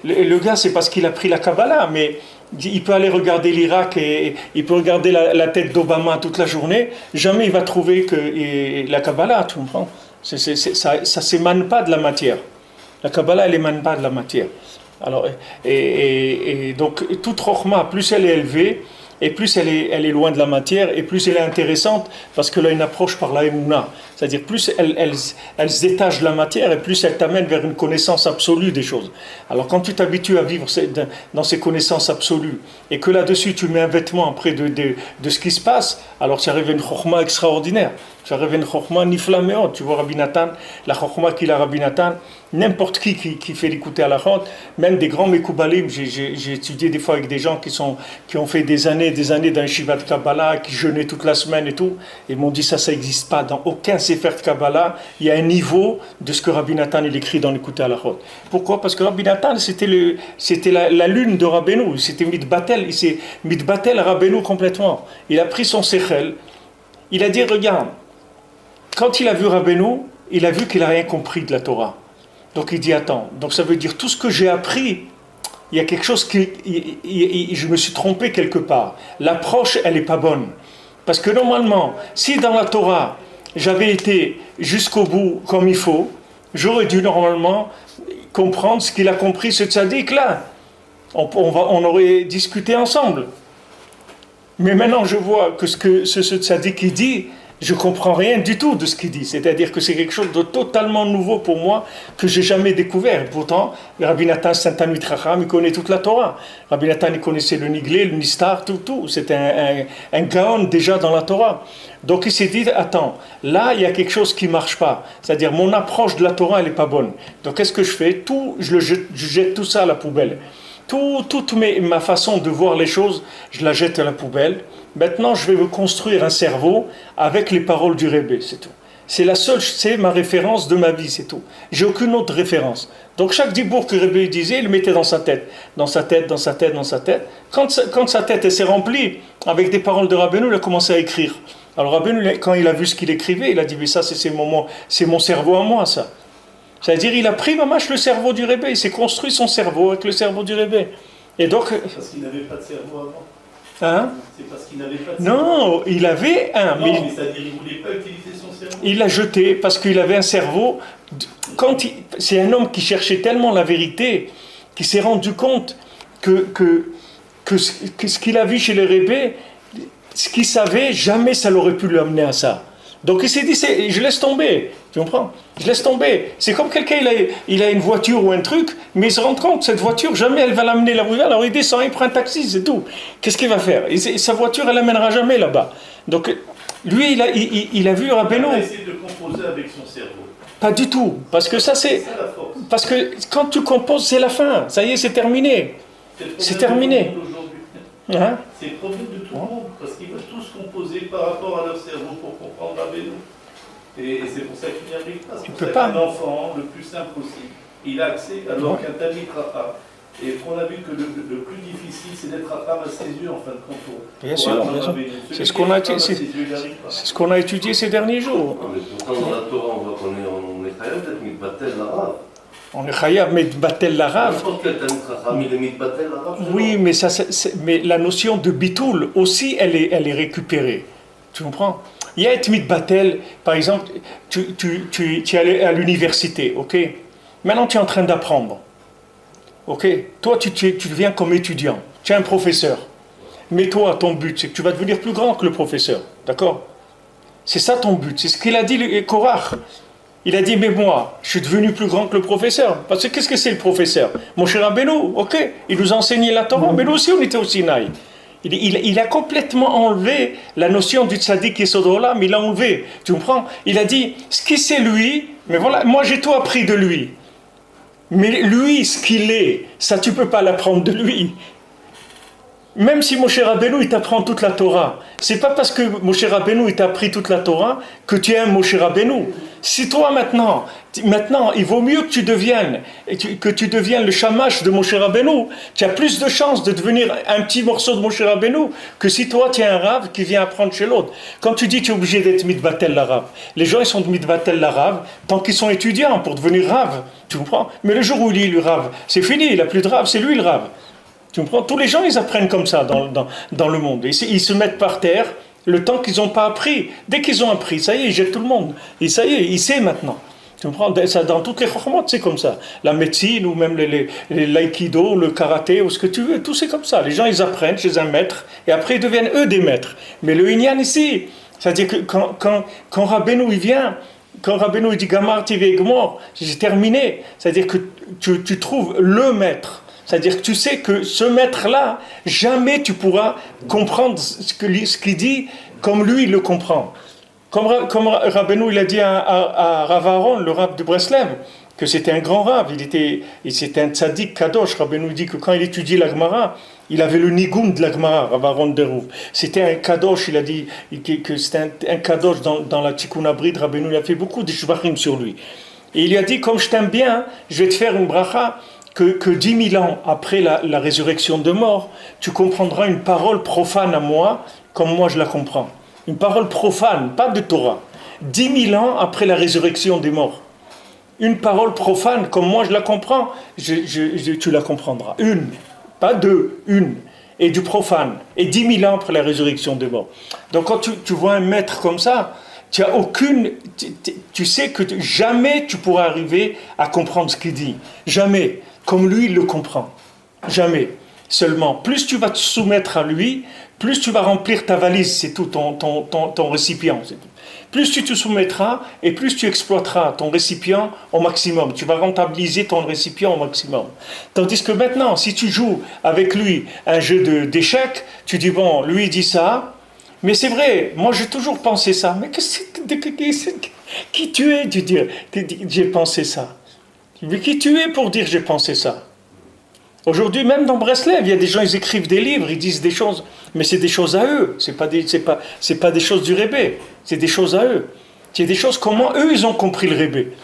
le gars, c'est parce qu'il a pris la Kabbalah, mais il peut aller regarder l'Irak et il peut regarder la tête d'Obama toute la journée, jamais il va trouver que la Kabbalah, tu comprends? Ça s'émane pas de la matière. La Kabbalah, elle émane pas de la matière. Alors, et donc, toute Chokhmah, plus elle est élevée, et plus elle est loin de la matière, et plus elle est intéressante, parce qu'elle a une approche par la Emouna. C'est-à-dire, plus elle se détache de la matière, et plus elle t'amène vers une connaissance absolue des choses. Alors, quand tu t'habitues à vivre dans ces connaissances absolues, et que là-dessus, tu mets un vêtement après de ce qui se passe, alors tu arrives à une Chokhmah extraordinaire. Tu arrives à une Chokhmah niflaméot. Tu vois Rabbi Nathan, la Chokhmah qu'il a Rabbi Nathan, n'importe qui fait l'écouter à la chante, même des grands Mekoubalim, j'ai étudié des fois avec des gens qui ont fait des années dans un Shiva de Kabbalah, qui jeûnaient toute la semaine et tout, et m'ont dit ça n'existe pas, dans aucun Sefer de Kabbalah, il y a un niveau de ce que Rabbi Nathan il écrit dans l'écouter à la chante. Pourquoi? Parce que Rabbi Nathan, c'était la lune de Rabbeinu, c'était Mitbatel, il s'est Mitbatel Rabbeinu complètement. Il a pris son Sechel, il a dit, regarde, quand il a vu Rabbeinu, il a vu qu'il n'a rien compris de la Torah. Donc il dit, attends, donc ça veut dire tout ce que j'ai appris, il y a quelque chose je me suis trompé quelque part. L'approche, elle n'est pas bonne. Parce que normalement, si dans la Torah, j'avais été jusqu'au bout comme il faut, j'aurais dû normalement comprendre ce qu'il a compris, ce tzaddik-là. On aurait discuté ensemble. Mais maintenant, je vois que ce tzaddik qui dit, je ne comprends rien du tout de ce qu'il dit. C'est-à-dire que c'est quelque chose de totalement nouveau pour moi que je n'ai jamais découvert. Et pourtant, Rabbi Nathan Saint-Tanit Racham, il connaît toute la Torah. Rabbi Nathan, il connaissait le Niglé, le Nistar, tout. C'était un Gaon déjà dans la Torah. Donc il s'est dit, attends, là, il y a quelque chose qui ne marche pas. C'est-à-dire, mon approche de la Torah, elle n'est pas bonne. Donc qu'est-ce que je fais? Je jette tout ça à la poubelle. Toute ma façon de voir les choses, je la jette à la poubelle. Maintenant, je vais me construire un cerveau avec les paroles du Rebbe, c'est tout. C'est ma référence de ma vie, c'est tout. J'ai aucune autre référence. Donc chaque dibour que le Rebbe disait, il le mettait dans sa tête. Dans sa tête. Quand sa tête elle s'est remplie avec des paroles de Rabbeinu, il a commencé à écrire. Alors Rabbeinu, quand il a vu ce qu'il écrivait, il a dit, mais ça c'est mon cerveau à moi, ça. C'est-à-dire, il a pris mamache le cerveau du Rebbe, il s'est construit son cerveau avec le cerveau du Rebbe. Et donc... Parce qu'il n'avait pas de cerveau avant. Hein? C'est parce qu'il n'avait pas de cerveau. Non, il avait un. Non, mais c'est-à-dire qu'il ne voulait pas utiliser son cerveau. Il l'a jeté parce qu'il avait un cerveau. C'est un homme qui cherchait tellement la vérité qu'il s'est rendu compte que ce qu'il a vu chez les Rebbe, ce qu'il savait, jamais ça l'aurait pu l'amener à ça. Donc il s'est dit, je laisse tomber, tu comprends? Je laisse tomber. C'est comme quelqu'un, il a une voiture ou un truc, mais il se rend compte, cette voiture, jamais elle va l'amener là-bas. Alors il descend, il prend un taxi, c'est tout. Qu'est-ce qu'il va faire? Sa voiture, elle l'amènera jamais là-bas. Donc lui, il a vu Rabbeinu. Il a essayé de composer avec son cerveau. Pas du tout, parce que ça c'est... Parce que quand tu composes, c'est la fin. Ça y est, c'est terminé. C'est terminé. Hein? C'est le problème de tout le monde, parce qu'ils veulent tous composer par rapport à leur cerveau pour comprendre Rabbeinu. Et c'est pour ça qu'il n'y arrive pas. C'est pour ça qu'un enfant, le plus simple possible, il a accès, alors qu'un Talmid Chacham. Et qu'on a vu que le plus difficile, c'est d'être Chacham à ses yeux, en fin de compte. Bien sûr, bien sûr. C'est ce qu'on a étudié ces derniers jours. Mais pourtant, dans la Torah, on voit qu'on est chayav d'être mitbatel l'arabe. On est chayav mitbatel l'arabe. N'importe quel Talmid Chacham, il est mitbatel l'arabe. Oui, mais la notion de bitoul aussi, elle est récupérée. Tu comprends? Il y a être mitbatel, par exemple, tu es allé à l'université, ok? Maintenant, tu es en train d'apprendre. Ok? Toi, tu deviens comme étudiant. Tu es un professeur. Mais toi, ton but, c'est que tu vas devenir plus grand que le professeur. D'accord? C'est ça ton but. C'est ce qu'il a dit, Korach. Il a dit, mais moi, je suis devenu plus grand que le professeur. Parce que qu'est-ce que c'est le professeur? Mon cher Rabbeinu, ok? Il nous a enseigné la Torah, mais nous aussi, on était au Sinaï. Il a complètement enlevé la notion du tzaddik Yesod Olam, il l'a enlevé. Tu comprends? Il a dit, ce qui c'est lui, mais voilà, moi j'ai tout appris de lui. Mais lui, ce qu'il est, ça tu peux pas l'apprendre de lui. Même si Moshe Rabbeinu il t'apprend toute la Torah, c'est pas parce que Moshe Rabbeinu il t'a appris toute la Torah que tu aimes Moshe Rabbeinu. Si toi maintenant, il vaut mieux que tu deviennes le shamash de Moshe Rabbeinu, tu as plus de chances de devenir un petit morceau de Moshe Rabbeinu que si toi tu es un rave qui vient apprendre chez l'autre. Quand tu dis tu es obligé d'être mitbatel la rave, les gens ils sont de mitbatel la rave tant qu'ils sont étudiants pour devenir rave, tu comprends? Mais le jour où il est le rave, c'est fini, il n'a plus de rave, c'est lui le rave. Tu comprends? Tous les gens, ils apprennent comme ça dans le monde. Ils se mettent par terre le temps qu'ils n'ont pas appris. Dès qu'ils ont appris, ça y est, ils jettent tout le monde. Et ça y est, ils savent maintenant. Tu comprends? Ça, dans toutes les chokhmot, c'est comme ça. La médecine ou même l'aïkido, le karaté ou ce que tu veux, tout c'est comme ça. Les gens, ils apprennent chez un maître et après, ils deviennent eux des maîtres. Mais le inyan ici, c'est-à-dire que quand Rabbeinu, il vient... Quand Rabbeinu il dit Gamar Tivei Gmor, j'ai terminé. C'est-à-dire que tu trouves le maître. C'est-à-dire que tu sais que ce maître-là, jamais tu pourras comprendre ce qu'il dit comme lui il le comprend. Comme Rabbeinu il a dit à Rav Aaron, le Rav de Breslev, que c'était un grand Rav, c'était un tzaddik kadosh. Rabbeinu dit que quand il étudiait la Gemara, il avait le nigoum de la Gemara, Rav Aaron de Rouv. C'était un kadosh, il a dit que c'était un kadosh dans la Tikkun Abrid. Rabbeinu il a fait beaucoup de shvachim sur lui. Et il lui a dit, comme je t'aime bien, je vais te faire une bracha, que 10 000 ans après la résurrection de mort, tu comprendras une parole profane à moi, comme moi je la comprends. Une parole profane, pas de Torah. 10 000 ans après la résurrection des morts. Une parole profane, comme moi je la comprends, tu la comprendras. Une, pas deux, une. Et du profane. Et 10 000 ans après la résurrection des morts. Donc quand tu vois un maître comme ça, tu sais que jamais tu pourras arriver à comprendre ce qu'il dit. Jamais. Comme lui, il le comprend. Jamais. Seulement, plus tu vas te soumettre à lui, plus tu vas remplir ta valise, c'est tout, ton récipient. C'est tout. Plus tu te soumettras et plus tu exploiteras ton récipient au maximum. Tu vas rentabiliser ton récipient au maximum. Tandis que maintenant, si tu joues avec lui un jeu d'échecs, tu dis, bon, lui il dit ça, mais c'est vrai, moi j'ai toujours pensé ça. Mais qui tu es, tu dis, j'ai pensé ça. Mais qui tu es pour dire j'ai pensé ça? Aujourd'hui, même dans Breslev, il y a des gens, ils écrivent des livres, ils disent des choses, mais c'est des choses à eux, c'est pas des choses du Rébé, c'est des choses à eux. C'est des choses comment eux, ils ont compris le Rébé.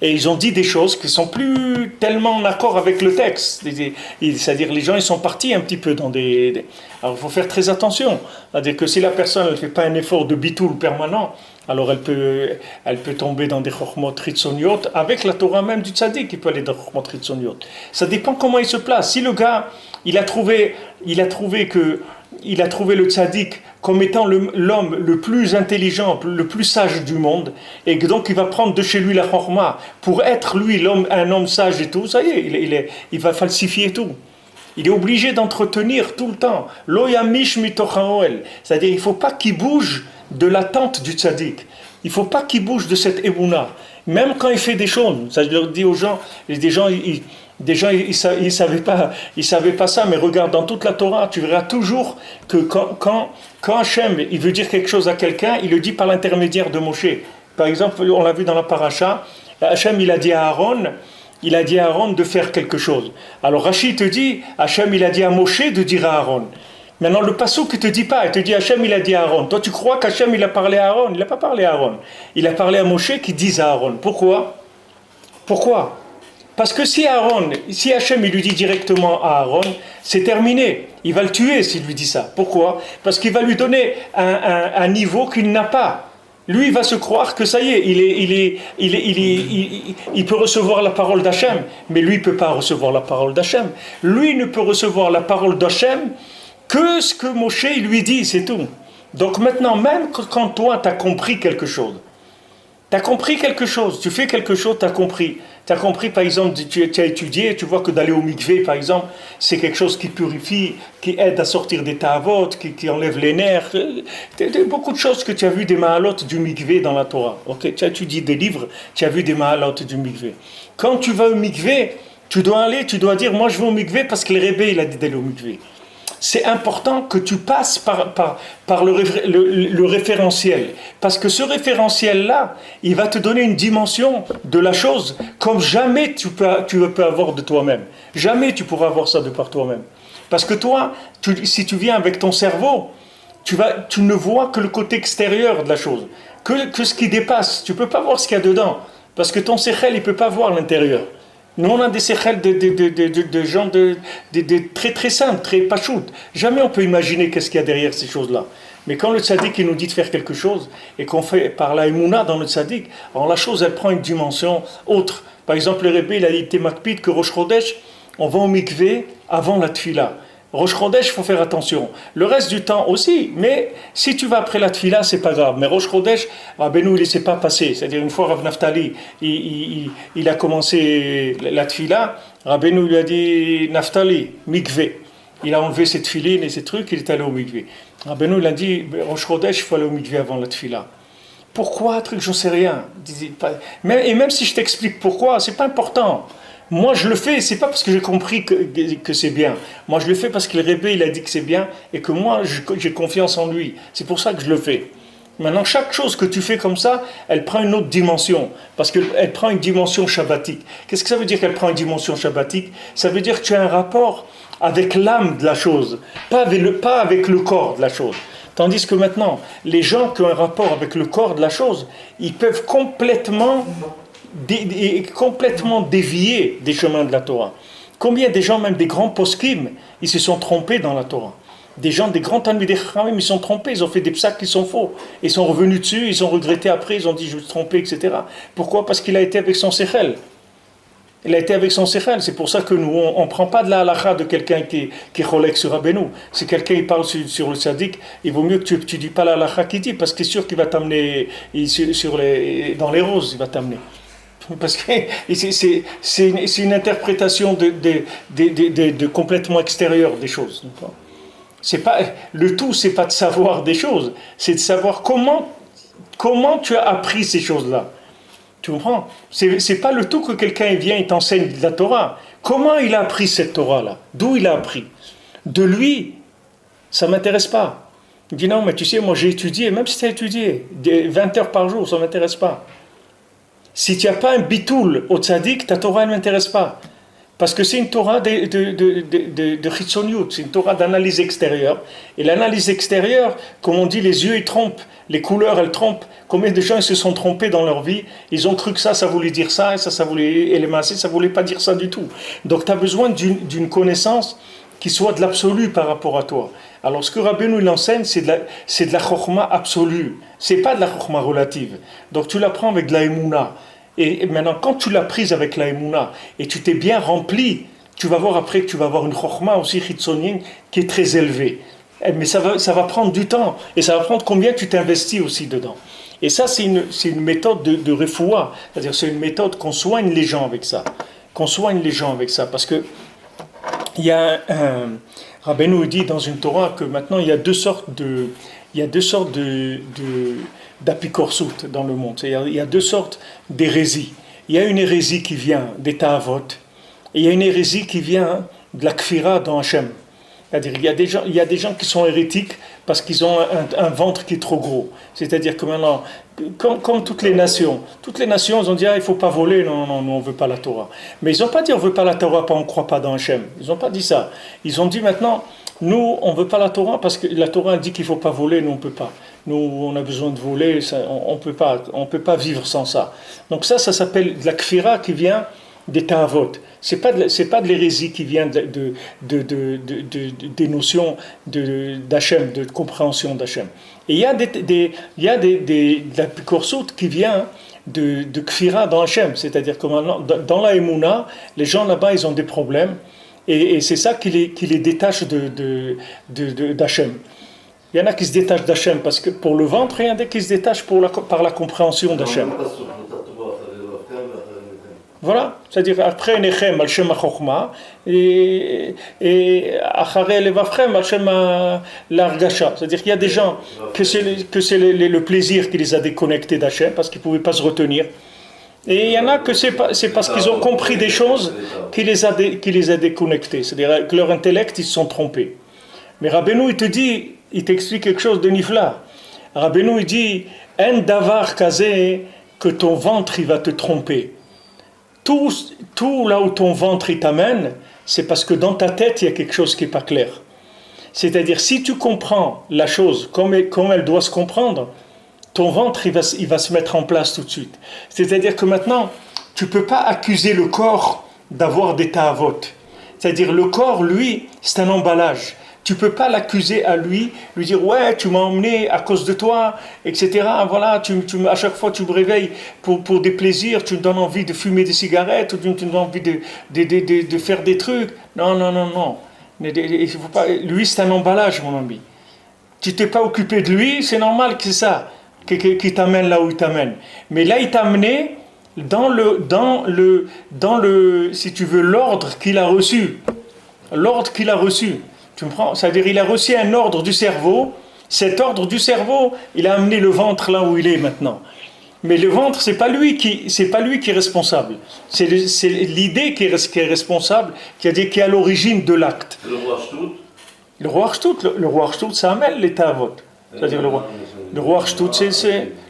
Et ils ont dit des choses qui sont plus tellement en accord avec le texte. C'est-à-dire les gens, ils sont partis un petit peu dans des... Alors il faut faire très attention. C'est-à-dire que si la personne ne fait pas un effort de bitoul permanent, alors elle peut tomber dans des chokhmot ritzoniot, avec la Torah même du tzaddik, il peut aller dans des chokhmot ritzoniot. Ça dépend comment il se place. Si le gars, il a trouvé le tzaddik comme étant l'homme le plus intelligent, le plus sage du monde, et que donc il va prendre de chez lui la chorma pour être lui un homme sage et tout, ça y est, il va falsifier tout. Il est obligé d'entretenir tout le temps. Lo yamish mitoch haoel. C'est-à-dire il ne faut pas qu'il bouge de l'attente du tzaddik. Il ne faut pas qu'il bouge de cette émouna. Même quand il fait des choses, ça je leur dis aux gens, des gens ils savaient pas ça, mais regarde dans toute la Torah, tu verras toujours que quand Hachem il veut dire quelque chose à quelqu'un, il le dit par l'intermédiaire de Moshe. Par exemple, on l'a vu dans la paracha, Hachem il a dit à Aaron de faire quelque chose. Alors Rashi te dit, Hachem il a dit à Moshe de dire à Aaron. Maintenant le passouk ne te dit pas, il te dit Hachem il a dit à Aaron. Toi tu crois qu'Hachem il a parlé à Aaron? Il n'a pas parlé à Aaron. Il a parlé à Moshe qui dise à Aaron. Pourquoi? Parce que si Hachem il lui dit directement à Aaron, c'est terminé. Il va le tuer s'il lui dit ça. Pourquoi? Parce qu'il va lui donner un niveau qu'il n'a pas. Lui, il va se croire que ça y est, il peut recevoir la parole d'Hachem, mais lui, il ne peut pas recevoir la parole d'Hachem. Lui ne peut recevoir la parole d'Hachem que ce que Moshe il lui dit, c'est tout. Donc maintenant, même quand toi, tu as compris quelque chose, tu fais quelque chose, tu as compris. Tu as compris, par exemple, tu as étudié, tu vois que d'aller au mikvé, par exemple, c'est quelque chose qui purifie, qui aide à sortir des ta'avot, qui enlève les nerfs. Beaucoup de choses que tu as vu des mahalot du mikvé dans la Torah. Okay? Tu as étudié des livres, tu as vu des mahalot du mikvé. Quand tu vas au mikvé, tu dois dire, moi je vais au mikvé parce que le Rébé, il a dit d'aller au mikvé. C'est important que tu passes par le référentiel. Parce que ce référentiel-là, il va te donner une dimension de la chose comme jamais tu peux avoir de toi-même. Jamais tu pourras avoir ça de par toi-même. Parce que toi, si tu viens avec ton cerveau, tu ne vois que le côté extérieur de la chose, que ce qui dépasse. Tu ne peux pas voir ce qu'il y a dedans, parce que ton séchel, il ne peut pas voir l'intérieur. Nous, on a des séchels de gens très très simples, très pachoutes. Jamais on peut imaginer qu'est-ce qu'il y a derrière ces choses-là. Mais quand le tzaddik il nous dit de faire quelque chose, et qu'on fait par la émouna dans le tzaddik, alors la chose, elle prend une dimension autre. Par exemple, le Rebbe, il a dit Makpid que Rosh Chodesh, on va au mikvé avant la tfila. Rosh Chodesh, il faut faire attention. Le reste du temps aussi, mais si tu vas après la tfila, c'est pas grave. Mais Rosh Chodesh, Rabbeinu, il ne laissait pas passer. C'est-à-dire, une fois, Rav Naftali, il a commencé la tfila, Rabbeinu lui a dit Naftali, mikvé. Il a enlevé ses tfilines et ses trucs, il est allé au mikvé. Rabbeinu, il a dit Rosh Chodesh, il faut aller au mikvé avant la tfila. Pourquoi, truc, j'en sais rien. Et même si je t'explique pourquoi, c'est pas important. Moi, je le fais, c'est pas parce que j'ai compris que c'est bien. Moi, je le fais parce que le Rebbe, il a dit que c'est bien et que moi, j'ai confiance en lui. C'est pour ça que je le fais. Maintenant, chaque chose que tu fais comme ça, elle prend une autre dimension. Parce qu'elle prend une dimension shabbatique. Qu'est-ce que ça veut dire qu'elle prend une dimension shabbatique? Ça veut dire que tu as un rapport avec l'âme de la chose, pas avec le corps de la chose. Tandis que maintenant, les gens qui ont un rapport avec le corps de la chose, ils peuvent complètement dévier des chemins de la Torah. Combien des gens, même des grands poskim, ils se sont trompés dans la Torah. Des gens, des grands talmidei chachamim, ils sont trompés, ils ont fait des psaques qui sont faux. Ils sont revenus dessus, ils ont regretté après, ils ont dit je me suis trompé, etc. Pourquoi? Parce qu'il a été avec son sechel. Il a été avec son sechel. C'est pour ça que nous, on ne prend pas de la halakha de quelqu'un qui cholek sur Rabbeinu. Si quelqu'un il parle sur le tzaddik, il vaut mieux que tu ne dis pas la halakha qu'il dit, parce que c'est sûr qu'il va t'amener dans les roses, il va t'amener. Parce que c'est une interprétation de complètement extérieure des choses. C'est pas, le tout, c'est pas de savoir des choses, c'est de savoir comment tu as appris ces choses-là. Tu comprends? C'est pas le tout que quelqu'un vient et t'enseigne de la Torah. Comment il a appris cette Torah-là? D'où il a appris? De lui, ça ne m'intéresse pas. Il dit non, mais tu sais, moi j'ai étudié, même si tu as étudié 20 heures par jour, ça ne m'intéresse pas. Si tu n'as pas un bitoul au tzaddik, ta Torah ne m'intéresse pas. Parce que c'est une Torah de chitzoniut, c'est une Torah d'analyse extérieure. Et l'analyse extérieure, comme on dit, les yeux ils trompent, les couleurs elles trompent. Combien de gens ils se sont trompés dans leur vie? Ils ont cru que ça voulait dire ça, et ça voulait, et les massés, ça ne voulait pas dire ça du tout. Donc tu as besoin d'une connaissance qui soit de l'absolu par rapport à toi. Alors ce que Rabbeinu il enseigne, c'est de la chokhma absolue. C'est pas de la chokhma relative. Donc tu l'apprends avec de la émouna. Et maintenant, quand tu l'as prise avec la émouna et tu t'es bien rempli, tu vas voir après que tu vas avoir une chokhma aussi chitzonien qui est très élevée. Mais ça va prendre du temps et ça va prendre combien tu t'investis aussi dedans. Et ça, c'est une méthode de refoua, c'est-à-dire c'est une méthode qu'on soigne les gens avec ça. Parce que il y a Rabbeinu dit dans une Torah que maintenant il y a deux sortes d'apikorsut dans le monde. Il y a deux sortes d'hérésie. Il y a une hérésie qui vient des ta'avot, et il y a une hérésie qui vient de la kfira dans Hachem. C'est-à-dire il y a des gens qui sont hérétiques parce qu'ils ont un ventre qui est trop gros. C'est-à-dire que maintenant, comme toutes les nations, ils ont dit il ne faut pas voler, non, nous on ne veut pas la Torah. Mais ils n'ont pas dit on ne veut pas la Torah, on ne croit pas dans Hachem. Ils n'ont pas dit ça. Ils ont dit maintenant, nous on ne veut pas la Torah parce que la Torah dit qu'il ne faut pas voler, nous on ne peut pas. Nous on a besoin de voler, ça, on ne peut pas vivre sans ça. Donc ça s'appelle de la kfira qui vient des ta'avot. C'est pas de l'hérésie qui vient des notions d'Hachem, de compréhension d'Hachem. Et il y a de l'apikorsut qui vient de kfira dans Hachem, c'est-à-dire que maintenant, dans la émouna, les gens là-bas ils ont des problèmes et c'est ça qui les détache d'Hachem. Il y en a qui se détachent d'Hachem parce que pour le ventre, et il y en a qui se détachent par la compréhension d'Hachem. Voilà, c'est-à-dire après Nechem al Shem HaChokhma et Acharei Levavchem al Shem l'Argasha. C'est-à-dire qu'il y a des gens que c'est le plaisir qui les a déconnectés d'Hachem parce qu'ils ne pouvaient pas se retenir. Et il y en a que c'est parce qu'ils ont compris des choses qui les a déconnectés. C'est-à-dire que leur intellect, ils se sont trompés. Mais Rabbeinu, il t'explique quelque chose de nifla. Rabbeinu, il dit En davar kazé, que ton ventre, il va te tromper. Tout là où ton ventre il t'amène, c'est parce que dans ta tête, il y a quelque chose qui n'est pas clair. C'est-à-dire, si tu comprends la chose comme elle doit se comprendre, ton ventre, il va se mettre en place tout de suite. C'est-à-dire que maintenant, tu ne peux pas accuser le corps d'avoir des ta'avot. C'est-à-dire, le corps, lui, c'est un emballage. Tu ne peux pas l'accuser à lui dire « Ouais, tu m'as emmené à cause de toi, etc. Voilà, à chaque fois, tu me réveilles pour des plaisirs, tu me donnes envie de fumer des cigarettes, ou tu me donnes envie de faire des trucs. » Non, non, non, non. Il faut pas, lui, c'est un emballage, mon ami. Tu t'es pas occupé de lui, c'est normal que c'est ça qui t'amène là où il t'amène. Mais là, il t'a amené dans le, si tu veux, l'ordre qu'il a reçu. L'ordre qu'il a reçu. Tu me prends? C'est-à-dire, il a reçu un ordre du cerveau. Cet ordre du cerveau, il a amené le ventre là où il est maintenant. Mais le ventre, c'est pas lui qui est responsable. C'est l'idée qui est responsable, qui est à l'origine de l'acte. Le roi Shtut, ça amène les ta'avot. C'est-à-dire le roi Shtut,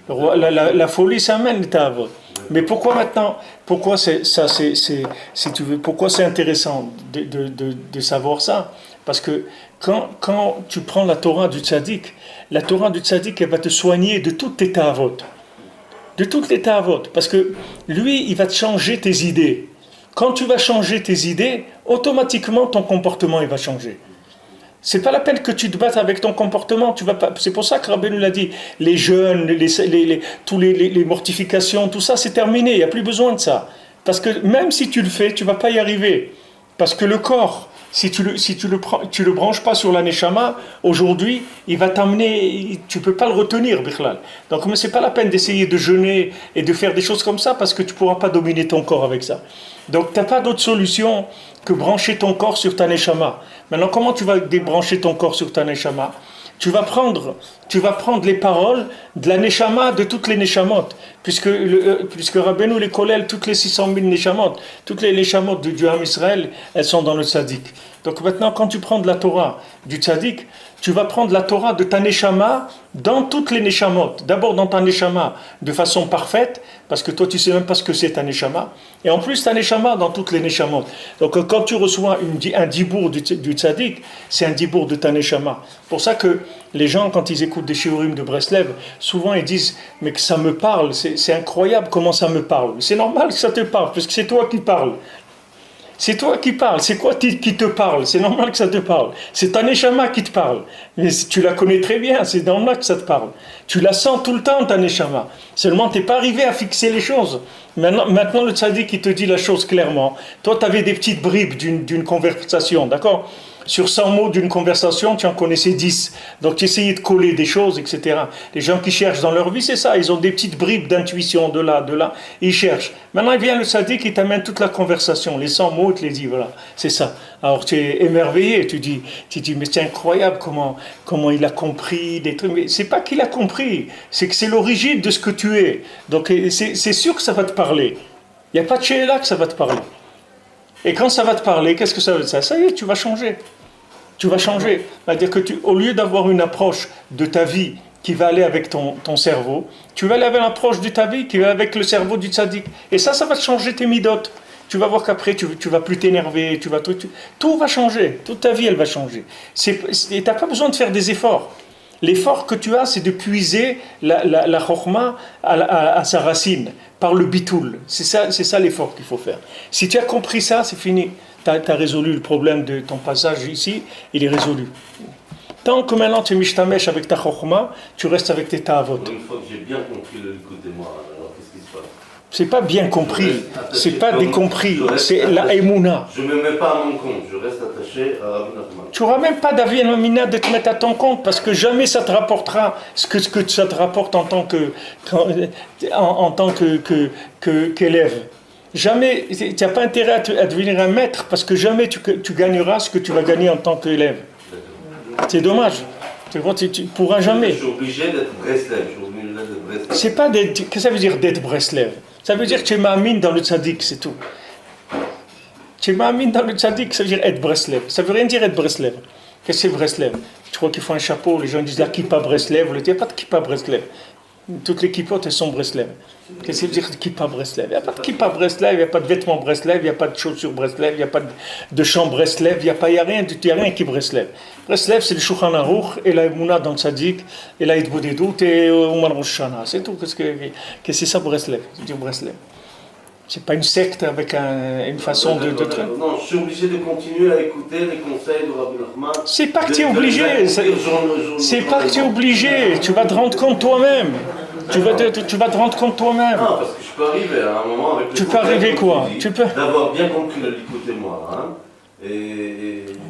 la folie, ça amène les ta'avot. Mais pourquoi maintenant? Pourquoi si tu veux, pourquoi c'est intéressant de savoir ça? Parce que quand tu prends la Torah du tzaddik, elle va te soigner de toutes tes ta'avot. De toutes les ta'avot. Parce que lui, il va te changer tes idées. Quand tu vas changer tes idées, automatiquement ton comportement il va changer. C'est pas la peine que tu te battes avec ton comportement. Tu vas pas. C'est pour ça que Rabbi nous l'a dit. Les jeûnes, les mortifications, tout ça, c'est terminé. Il n'y a plus besoin de ça. Parce que même si tu le fais, tu vas pas y arriver. Parce que le corps, si tu le branches pas sur la neshama, aujourd'hui, il va t'amener. Tu peux pas le retenir, Bichlal. Donc, mais c'est pas la peine d'essayer de jeûner et de faire des choses comme ça parce que tu pourras pas dominer ton corps avec ça. Donc, tu n'as pas d'autre solution que brancher ton corps sur ta neshama. Maintenant, comment tu vas débrancher ton corps sur ta neshama? Tu vas prendre les paroles de la neshama de toutes les neshamot, puisque Rabbeinu les collèle toutes les 600 000 neshamot, toutes les neshamot du Ham Israël, elles sont dans le tzaddik. Donc maintenant, quand tu prends de la Torah du tzaddik, tu vas prendre la Torah de ta neshama dans toutes les neshamot. D'abord dans ta neshama de façon parfaite, parce que toi tu sais même pas ce que c'est ta neshama. Et en plus ta neshama dans toutes les neshamot. Donc quand tu reçois un dibour du tzaddik, c'est un dibour de ta neshama. Pour ça que les gens, quand ils écoutent des shiurim de Breslev, souvent ils disent « Mais que ça me parle, c'est incroyable comment ça me parle. » C'est normal que ça te parle, parce que c'est toi qui parles. C'est toi qui parles, c'est quoi qui te parle? C'est normal que ça te parle. C'est ta neshama qui te parle. Mais tu la connais très bien, c'est normal que ça te parle. Tu la sens tout le temps, ta neshama. Seulement, tu n'es pas arrivé à fixer les choses. Maintenant le tzaddik, qui te dit la chose clairement. Toi, tu avais des petites bribes d'une conversation, d'accord? Sur 100 mots d'une conversation, tu en connaissais 10. Donc tu essayais de coller des choses, etc. Les gens qui cherchent dans leur vie, c'est ça. Ils ont des petites bribes d'intuition de là. Ils cherchent. Maintenant, il vient le tzaddik qui t'amène toute la conversation. Les 100 mots, tu les dis, voilà, c'est ça. Alors tu es émerveillé. Tu dis mais c'est incroyable comment il a compris des trucs. Mais c'est pas qu'il a compris. C'est que c'est l'origine de ce que tu es. Donc c'est sûr que ça va te parler. Il n'y a pas de chéla que ça va te parler. Et quand ça va te parler, qu'est-ce que ça veut dire? Ça y est, tu vas changer. Tu vas changer. C'est-à-dire que au lieu d'avoir une approche de ta vie qui va aller avec ton cerveau, tu vas aller avec l'approche de ta vie qui va avec le cerveau du tzaddik. Et ça va te changer tes midotes. Tu vas voir qu'après, tu vas plus t'énerver, tout va changer. Toute ta vie, elle va changer. Et tu n'as pas besoin de faire des efforts. L'effort que tu as, c'est de puiser la chokma à sa racine, par le bitoul. C'est ça l'effort qu'il faut faire. Si tu as compris ça, c'est fini. Tu as résolu le problème de ton passage ici, il est résolu. Tant que maintenant tu es mishtamesh avec ta chokma, tu restes avec tes ta'avot. Une fois que j'ai bien compris le côté-moi, alors qu'est-ce qui se passe? C'est pas bien compris, c'est pas décompris, c'est la émouna. Je ne me mets pas à mon compte, je reste attaché à Rabbi Nachman. Tu n'auras même pas d'avis nomina de te mettre à ton compte, parce que jamais ça te rapportera ce que ça te rapporte en tant qu'élève. Jamais, tu n'as pas intérêt à devenir un maître, parce que jamais tu gagneras ce que tu vas gagner en tant qu'élève. C'est dommage. Tu pourras jamais. Je suis obligé d'être Breslev. C'est pas qu'est-ce que ça veut dire d'être Breslev? Ça veut dire que tu es ma'amine dans le tzaddik, c'est tout. Tu es ma'amine dans le tzaddik, ça veut dire être Breslev. Ça veut rien dire être Breslev. Qu'est-ce que c'est Breslev? Tu crois qu'il faut un chapeau? Les gens disent la kippa Breslev. Il n'y a pas de kippa Breslev. Toutes les kippotes, elles sont Breslev. Qu'est-ce que ça veut dire kippa Breslev? Il n'y a pas de kippa Breslev, il n'y a pas de vêtements Breslev, il n'y a pas de chaussures Breslev, il n'y a pas de chant Breslev, il n'y a rien qui est Breslev. Breslev, c'est le Shulchan Aruch et la Emouna dans le Tzadik et la Hitbodedut et Ouman Rosh Hashanah. C'est tout. Qu'est-ce que c'est ça Breslev? C'est dire Breslev. C'est pas une secte avec une façon de truc. Non, je suis obligé de continuer à écouter les conseils de Rabbi Nachman. C'est pas que tu es obligé. C'est pas que tu es obligé. Tu vas te rendre compte toi-même. Tu vas te rendre compte toi-même. Non, parce que je peux arriver à un moment avec. Tu peux arriver quoi? Tu peux. D'avoir bien compris le l'écouter moi, hein.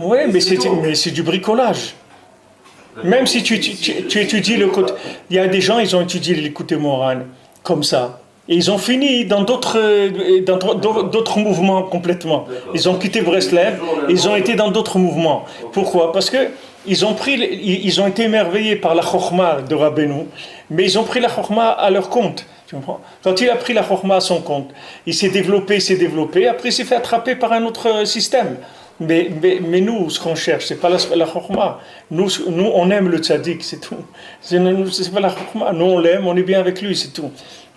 Oui, mais c'est du bricolage. Même si tu étudies le côté. Il y a des gens, ils ont étudié l'écouter Moran comme ça. Et ils ont fini dans d'autres mouvements complètement. Ils ont quitté Breslev, ils ont été dans d'autres mouvements. Pourquoi? Parce que ils ont été émerveillés par la Chokhma de Rabbeinu, mais ils ont pris la Chokhma à leur compte. Tu comprends? Quand il a pris la Chokhma à son compte, il s'est développé, après il s'est fait attraper par un autre système. Mais nous, ce qu'on cherche, c'est pas la Chokhma. Nous, on aime le tzaddik, c'est tout. C'est pas la Chokhma. Nous, on l'aime, on est bien avec lui, c'est tout.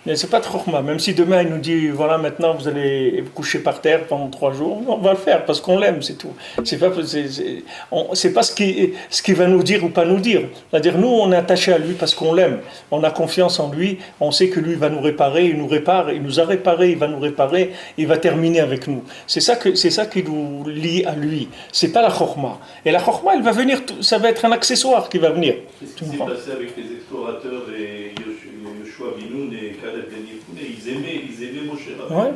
Mais c'est pas de chokhma. Même si demain il nous dit voilà maintenant vous allez vous coucher par terre pendant 3 jours, on va le faire parce qu'on l'aime, c'est tout. C'est pas ce qui va nous dire ou pas nous dire. C'est-à-dire nous on est attaché à lui parce qu'on l'aime, on a confiance en lui, on sait que lui va nous réparer, il nous répare, il nous a réparé, il va nous réparer, il va terminer avec nous. C'est ça qui nous lie à lui. C'est pas la chokhma. Et la chokhma elle va venir, ça va être un accessoire qui va venir. C'est ce qui s'est passé avec les explorateurs et Yoshua Binoun et Caleb Ben Yefoune, ils aimaient Moshe Rabbeinu. Ouais.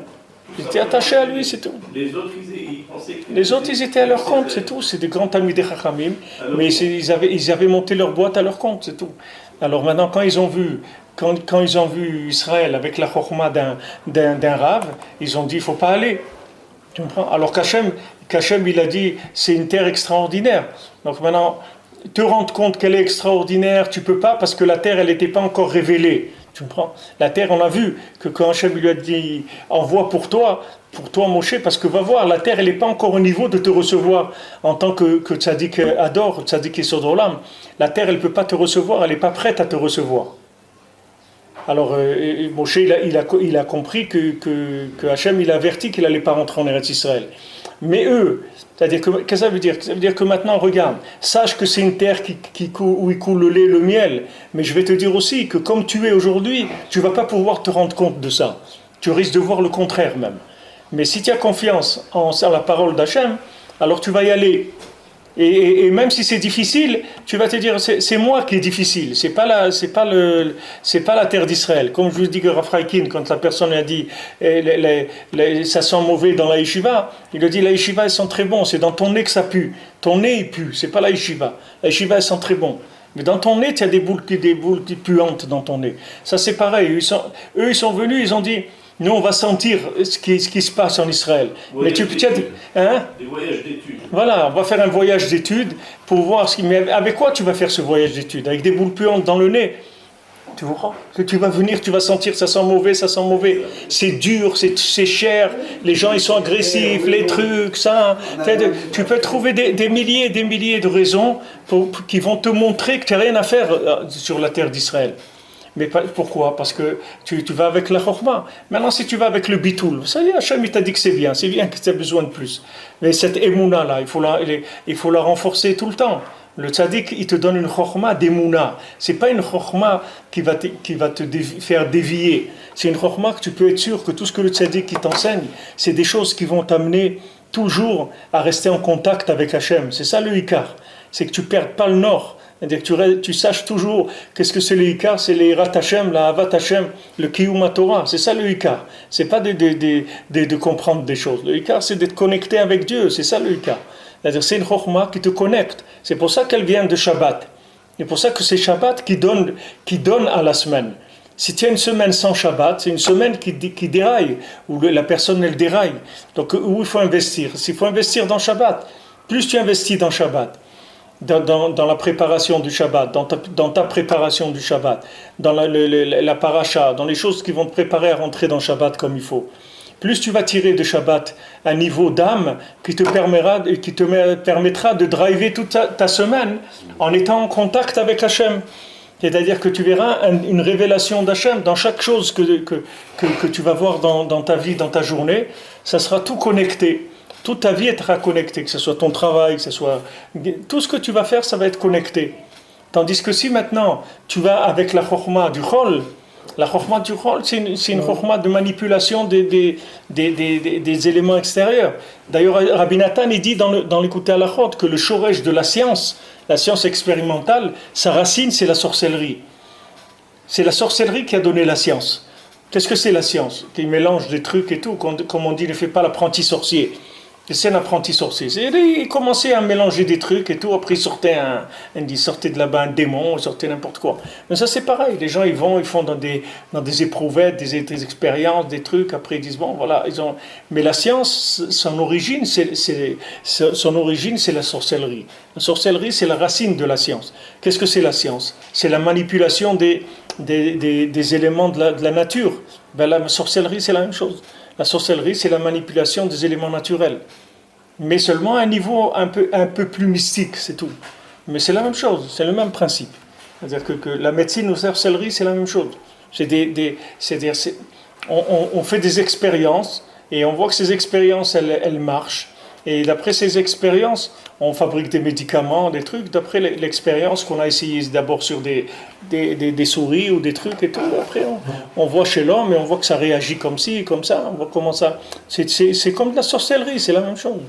Ils étaient attachés à lui, c'est tout. Les autres, ils pensaient que... Les autres, ils étaient à leur compte, c'est tout. C'est des grands Talmidei Chachamim, mais ils avaient monté leur boîte à leur compte, c'est tout. Alors maintenant, quand ils ont vu Israël avec la chokhma d'un rave, ils ont dit, il ne faut pas aller. Tu comprends? Alors qu'Hachem, il a dit, c'est une terre extraordinaire. Donc maintenant, te rendre compte qu'elle est extraordinaire, tu ne peux pas, parce que la terre, elle n'était pas encore révélée. Tu comprends? La terre, on a vu que quand Hachem lui a dit envoie pour toi Moshe, parce que va voir, la terre, elle n'est pas encore au niveau de te recevoir en tant que tzaddik adore, tzaddik Yesod Olam. La terre, elle ne peut pas te recevoir, elle n'est pas prête à te recevoir. Alors Moshe, il a compris que Hachem, il a averti qu'il n'allait pas rentrer en Eretz Israël. Mais eux, c'est-à-dire qu'est-ce que ça veut dire? Ça veut dire que maintenant, regarde, sache que c'est une terre où il coule le lait, le miel. Mais je vais te dire aussi que comme tu es aujourd'hui, tu ne vas pas pouvoir te rendre compte de ça. Tu risques de voir le contraire même. Mais si tu as confiance en la parole d'Hachem, alors tu vas y aller. Et même si c'est difficile, tu vas te dire c'est moi qui est difficile, c'est pas la terre d'Israël. Comme je vous dis que Rav Chaikin, quand la personne a dit ça sent mauvais dans la yeshiva, il a dit la yeshiva elle sent très bon, c'est dans ton nez que ça pue. Ton nez il pue, c'est pas la yeshiva. La yeshiva elle sent très bon. Mais dans ton nez, tu as des boules puantes dans ton nez. Ça c'est pareil. Eux ils sont venus, ils ont dit nous, on va sentir ce qui se passe en Israël. Mais des voyages d'études. Voilà, on va faire un voyage d'études pour voir Mais avec quoi tu vas faire ce voyage d'études? Avec des boules puantes dans le nez? Tu vois que tu vas venir, tu vas sentir ça sent mauvais. C'est dur, c'est cher. Les gens, ils sont agressifs, les trucs, ça. Tu peux trouver des milliers et des milliers de raisons qui vont te montrer que tu n'as rien à faire sur la terre d'Israël. Mais pourquoi? Parce que tu vas avec la chokhma. Maintenant, si tu vas avec le bitoul, ça y est, Hachem il t'a dit que c'est bien que tu as besoin de plus. Mais cette émouna là, il faut la renforcer tout le temps. Le tzaddik, il te donne une chokhma d'émouna. C'est pas une chokhma qui va te faire dévier. C'est une chokhma que tu peux être sûr que tout ce que le tzaddik t'enseigne, c'est des choses qui vont t'amener toujours à rester en contact avec Hachem. C'est ça le ikar. C'est que tu perds pas le nord. C'est-à-dire que tu saches toujours qu'est-ce que c'est le Ikar, c'est le Hirat Hashem, la Havat Hashem, le Kiyum Torah, c'est ça le Ikar. C'est pas de comprendre des choses. Le Ikar, c'est d'être connecté avec Dieu, c'est ça le Ikar. C'est-à-dire c'est une Chokhma qui te connecte. C'est pour ça qu'elle vient de Shabbat. C'est pour ça que c'est Shabbat qui donne à la semaine. Si tu as une semaine sans Shabbat, c'est une semaine qui déraille, où la personne elle déraille. Donc où il faut investir? S'il faut investir dans Shabbat, plus tu investis dans Shabbat, dans la préparation du Shabbat, dans ta préparation du Shabbat, dans la paracha, dans les choses qui vont te préparer à rentrer dans Shabbat comme il faut. Plus tu vas tirer de Shabbat un niveau d'âme qui te permettra de driver toute ta semaine en étant en contact avec Hachem. C'est-à-dire que tu verras une révélation d'Hachem dans chaque chose que tu vas voir dans ta vie, dans ta journée. Ça sera tout connecté. Toute ta vie être connectée, que ce soit ton travail, que ce soit... Tout ce que tu vas faire, ça va être connecté. Tandis que si maintenant, tu vas avec la chokhma du chol, la chokhma du chol, c'est une chokhma de manipulation des éléments extérieurs. D'ailleurs, Rabbi Nathan, il dit dans l'écouté à la chod que le shoresh de la science expérimentale, sa racine, c'est la sorcellerie. C'est la sorcellerie qui a donné la science. Qu'est-ce que c'est la science? Qui mélange des trucs et tout, comme on dit, ne fait pas l'apprenti sorcier. C'est un apprenti sorcier. Il commençait à mélanger des trucs et tout. Après, il sortait de là-bas un démon, il sortait n'importe quoi. Mais ça, c'est pareil. Les gens, ils font dans des éprouvettes, des expériences, des trucs. Après, ils disent, bon, voilà. Mais la science, son origine, c'est la sorcellerie. La sorcellerie, c'est la racine de la science. Qu'est-ce que c'est la science? C'est la manipulation des éléments de la nature. Ben, la sorcellerie, c'est la même chose. La sorcellerie, c'est la manipulation des éléments naturels. Mais seulement à un niveau un peu plus mystique, c'est tout. Mais c'est la même chose, c'est le même principe. C'est-à-dire que la médecine ou la sorcellerie, c'est la même chose. On fait des expériences, et on voit que ces expériences, elles marchent. Et d'après ces expériences, on fabrique des médicaments, des trucs. D'après l'expérience qu'on a essayé d'abord sur des souris ou des trucs et tout. Après, on voit chez l'homme et on voit que ça réagit comme ci, comme ça. On voit comment ça. C'est comme de la sorcellerie, c'est la même chose.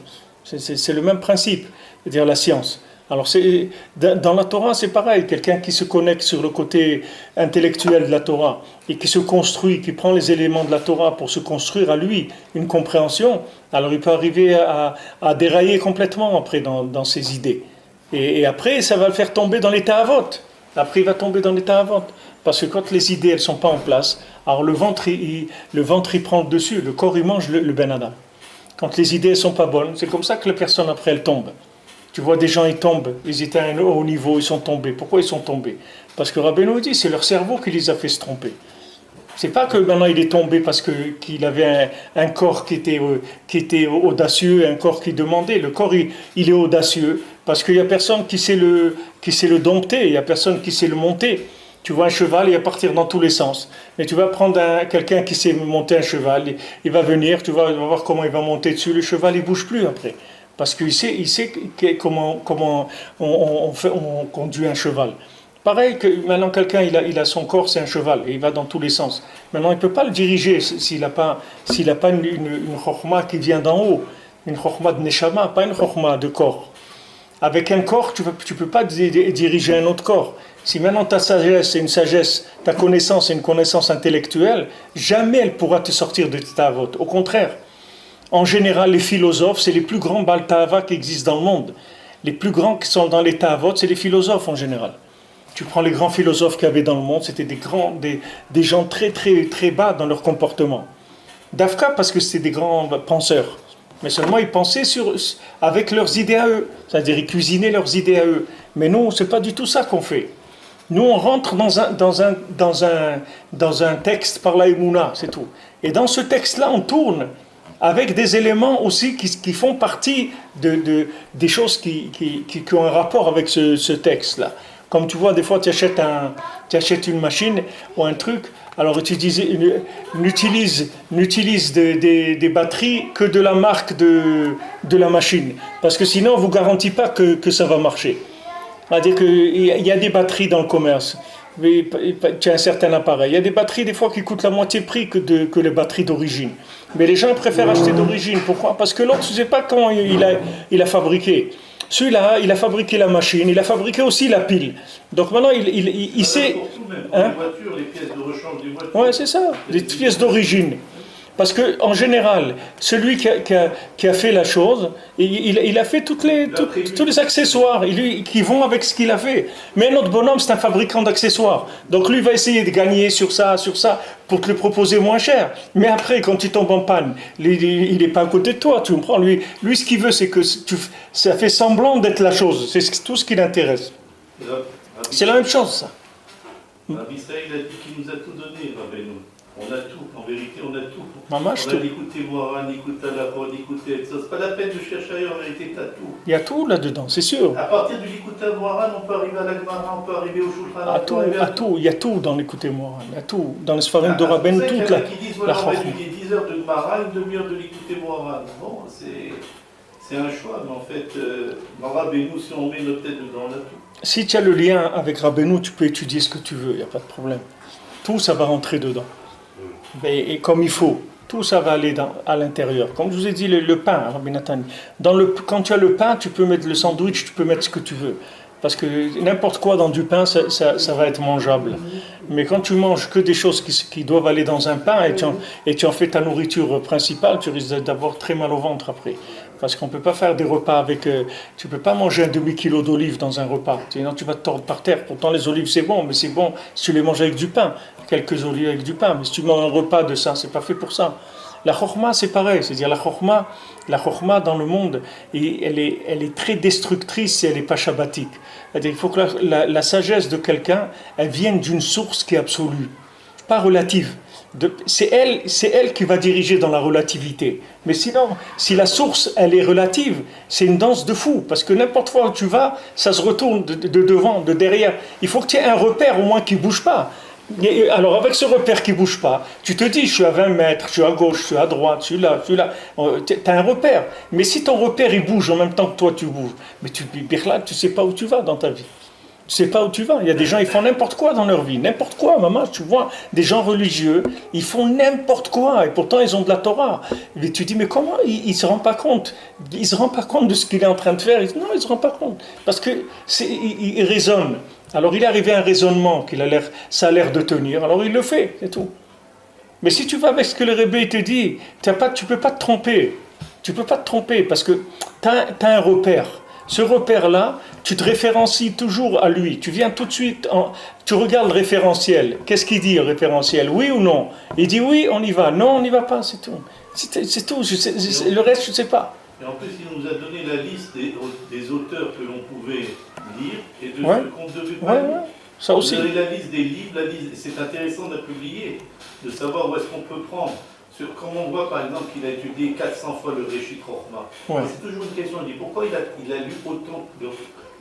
C'est le même principe, c'est-à-dire la science. Alors, dans la Torah, c'est pareil. Quelqu'un qui se connecte sur le côté intellectuel de la Torah et qui se construit, qui prend les éléments de la Torah pour se construire à lui une compréhension, alors il peut arriver à dérailler complètement après dans ses idées. Et après, ça va le faire tomber dans l'état avot. Après, il va tomber dans l'état avot. Parce que quand les idées, elles ne sont pas en place, alors le ventre, il prend le dessus, le corps, il mange le Ben Adam. Quand les idées ne sont pas bonnes, c'est comme ça que les personnes, après, elles tombent. Tu vois des gens, ils tombent, ils étaient à un haut niveau, ils sont tombés. Pourquoi ils sont tombés? Parce que Rabbeinu nous dit, c'est leur cerveau qui les a fait se tromper. C'est pas que maintenant il est tombé parce qu'il avait un corps qui était audacieux, un corps qui demandait. Le corps, il est audacieux parce qu'il n'y a personne qui sait le dompter, il n'y a personne qui sait le monter. Tu vois un cheval, il va partir dans tous les sens. Mais tu vas prendre quelqu'un qui sait monter un cheval, il va venir, tu vas voir comment il va monter dessus, le cheval, il ne bouge plus après. Parce qu'il sait comment on conduit un cheval. Pareil que maintenant quelqu'un il a son corps, c'est un cheval et il va dans tous les sens. Maintenant il ne peut pas le diriger s'il n'a pas une chokhma qui vient d'en haut, une chokhma de neshama, pas une chokhma de corps. Avec un corps, tu ne peux pas diriger un autre corps. Si maintenant ta sagesse c'est une sagesse, ta connaissance est une connaissance intellectuelle, jamais elle pourra te sortir de l'état avot. Au contraire. En général, les philosophes, c'est les plus grands Baal Tahava qui existent dans le monde. Les plus grands qui sont dans l'état avot, c'est les philosophes en général. Tu prends les grands philosophes qu'il y avait dans le monde, c'était des gens très, très, très bas dans leur comportement. D'Afka, parce que c'était des grands penseurs. Mais seulement, ils pensaient avec leurs idées à eux. C'est-à-dire, ils cuisinaient leurs idées à eux. Mais nous, c'est pas du tout ça qu'on fait. Nous, on rentre dans un texte par la Emouna, c'est tout. Et dans ce texte-là, on tourne avec des éléments aussi qui font partie des choses qui ont un rapport avec ce texte-là. Comme tu vois, des fois, tu achètes une machine ou un truc, alors tu n'utilise des batteries que de la marque de la machine. Parce que sinon, on ne vous garantit pas que ça va marcher. C'est-à-dire qu'il y a des batteries dans le commerce. Tu as un certain appareil. Il y a des batteries, des fois, qui coûtent la moitié prix que les batteries d'origine. Mais les gens préfèrent acheter d'origine. Pourquoi? Parce que l'autre, tu ne sais pas comment il a fabriqué. Celui-là, il a fabriqué la machine, il a fabriqué aussi la pile. Donc maintenant, il sait... Hein? Les voitures, les pièces de rechange des voitures. Oui, c'est ça, des pièces d'origine. Parce qu'en général, celui qui a fait la chose, il a fait tous les accessoires qui vont avec ce qu'il a fait. Mais notre bonhomme, c'est un fabricant d'accessoires. Donc lui va essayer de gagner sur ça, pour te le proposer moins cher. Mais après, quand tu tombes en panne, il n'est pas à côté de toi, tu comprends. Lui, ce qu'il veut, c'est que ça fait semblant d'être la chose. C'est tout ce qui l'intéresse. C'est la même chose, ça. Rabbi Israël a dit qu'il nous a tout donné, Rabbeinu. On a tout, en vérité, on a tout. Mamash on a l'écouté Moharan, l'écouté Alachon, l'écouté Etza. C'est pas la peine de chercher ailleurs, en vérité, tu as tout. Il y a tout là-dedans, c'est sûr. À partir de l'écouté Moharan, on peut arriver à la Gemara, on peut arriver au Shulchan. À tout, il y a tout dans l'écouté Moharan, il y a tout. Dans les Sfarim de Rabbeinu, toute la qui disent, voilà, on va étudier 10 heures de Gemara, une demi-heure de l'écouté Moharan. Bon, c'est un choix, mais en fait, dans Rabbeinu, si on met notre tête dedans, on a tout. Si tu as le lien avec Rabbeinu, tu peux étudier ce que tu veux, il n'y a pas de problème. Tout ça va rentrer dedans. Et comme il faut, tout ça va aller à l'intérieur. Comme je vous ai dit, le pain, Rabbi Nathan, quand tu as le pain, tu peux mettre le sandwich, tu peux mettre ce que tu veux. Parce que n'importe quoi dans du pain, ça va être mangeable. Mais quand tu manges que des choses qui doivent aller dans un pain et tu en fais ta nourriture principale, tu risques d'avoir très mal au ventre après. Parce qu'on ne peut pas faire des repas avec... tu ne peux pas manger un demi-kilo d'olives dans un repas. Sinon tu vas te tordre par terre. Pourtant les olives c'est bon, mais c'est bon si tu les manges avec du pain. Quelques olives avec du pain. Mais si tu manges un repas de ça, c'est pas fait pour ça. La chokhma c'est pareil. C'est-à-dire la chokhma dans le monde, elle est très destructrice et elle n'est pas shabbatique. C'est-à-dire, il faut que la sagesse de quelqu'un, elle vienne d'une source qui est absolue, pas relative. C'est elle qui va diriger dans la relativité. Mais sinon, si la source, elle est relative, c'est une danse de fou. Parce que n'importe où tu vas, ça se retourne de devant, de derrière. Il faut que tu aies un repère au moins qui ne bouge pas. Alors avec ce repère qui ne bouge pas, tu te dis, je suis à 20 mètres, je suis à gauche, je suis à droite, je suis là. Tu as un repère. Mais si ton repère, il bouge en même temps que toi, tu bouges, mais tu ne sais pas où tu vas dans ta vie. Tu ne sais pas où tu vas. Il y a des gens, ils font n'importe quoi dans leur vie. N'importe quoi, maman. Tu vois, des gens religieux, ils font n'importe quoi. Et pourtant, ils ont de la Torah. Et tu dis, mais comment il ne se rend pas compte? Il ne se rend pas compte de ce qu'il est en train de faire. Non, il ne se rend pas compte. Parce qu'il raisonne. Alors, il est arrivé à un raisonnement ça a l'air de tenir. Alors, il le fait, c'est tout. Mais si tu vas avec ce que le Rebbe te dit, tu ne peux pas te tromper. Tu ne peux pas te tromper parce que tu as un repère. Ce repère-là, tu te référencies toujours à lui. Tu viens tout de suite, tu regardes le référentiel. Qu'est-ce qu'il dit, le référentiel? Oui ou non? Il dit oui, on y va. Non, on n'y va pas, c'est tout. C'est tout. Le reste, je ne sais pas. Et en plus, il nous a donné la liste des auteurs que l'on pouvait lire et de ceux qu'on ne devait pas lire. Ça aussi. Vous avez la liste des livres, c'est intéressant de publier, de savoir où est-ce qu'on peut prendre. Comme on voit par exemple qu'il a étudié 400 fois le Réchit Chokhma, c'est toujours une question, il dit pourquoi il a lu autant